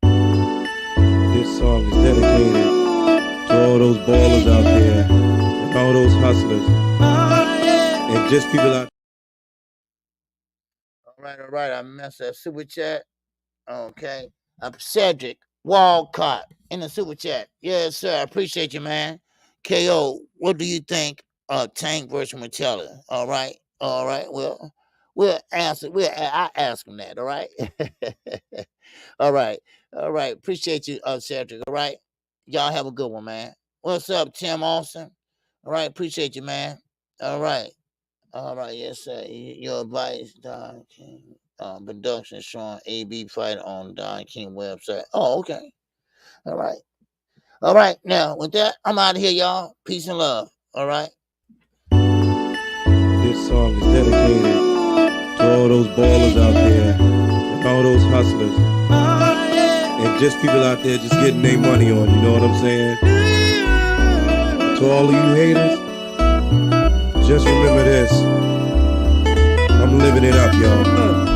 This song is dedicated to all those ballers out there and all those hustlers and just people out. All right. I messed up super chat. Okay. I'm Cedric Walcott in the super chat. Yes, sir. I appreciate you, man. KO, what do you think of Tank versus Martella? All right. Well, we'll answer. I ask him that. All right. All right. Appreciate you, Cedric. All right. Y'all have a good one, man. What's up, Tim Austin? All right. Appreciate you, man. All right. Yes, sir. Your advice, Don King. Production showing AB fight on Don King website. Oh, okay. All right. Now, with that, I'm out of here, y'all. Peace and love. All right. This song is dedicated to all those ballers out there and all those hustlers and just people out there just getting their money on. You know what I'm saying? To all of you haters, just remember this. I'm living it up, y'all.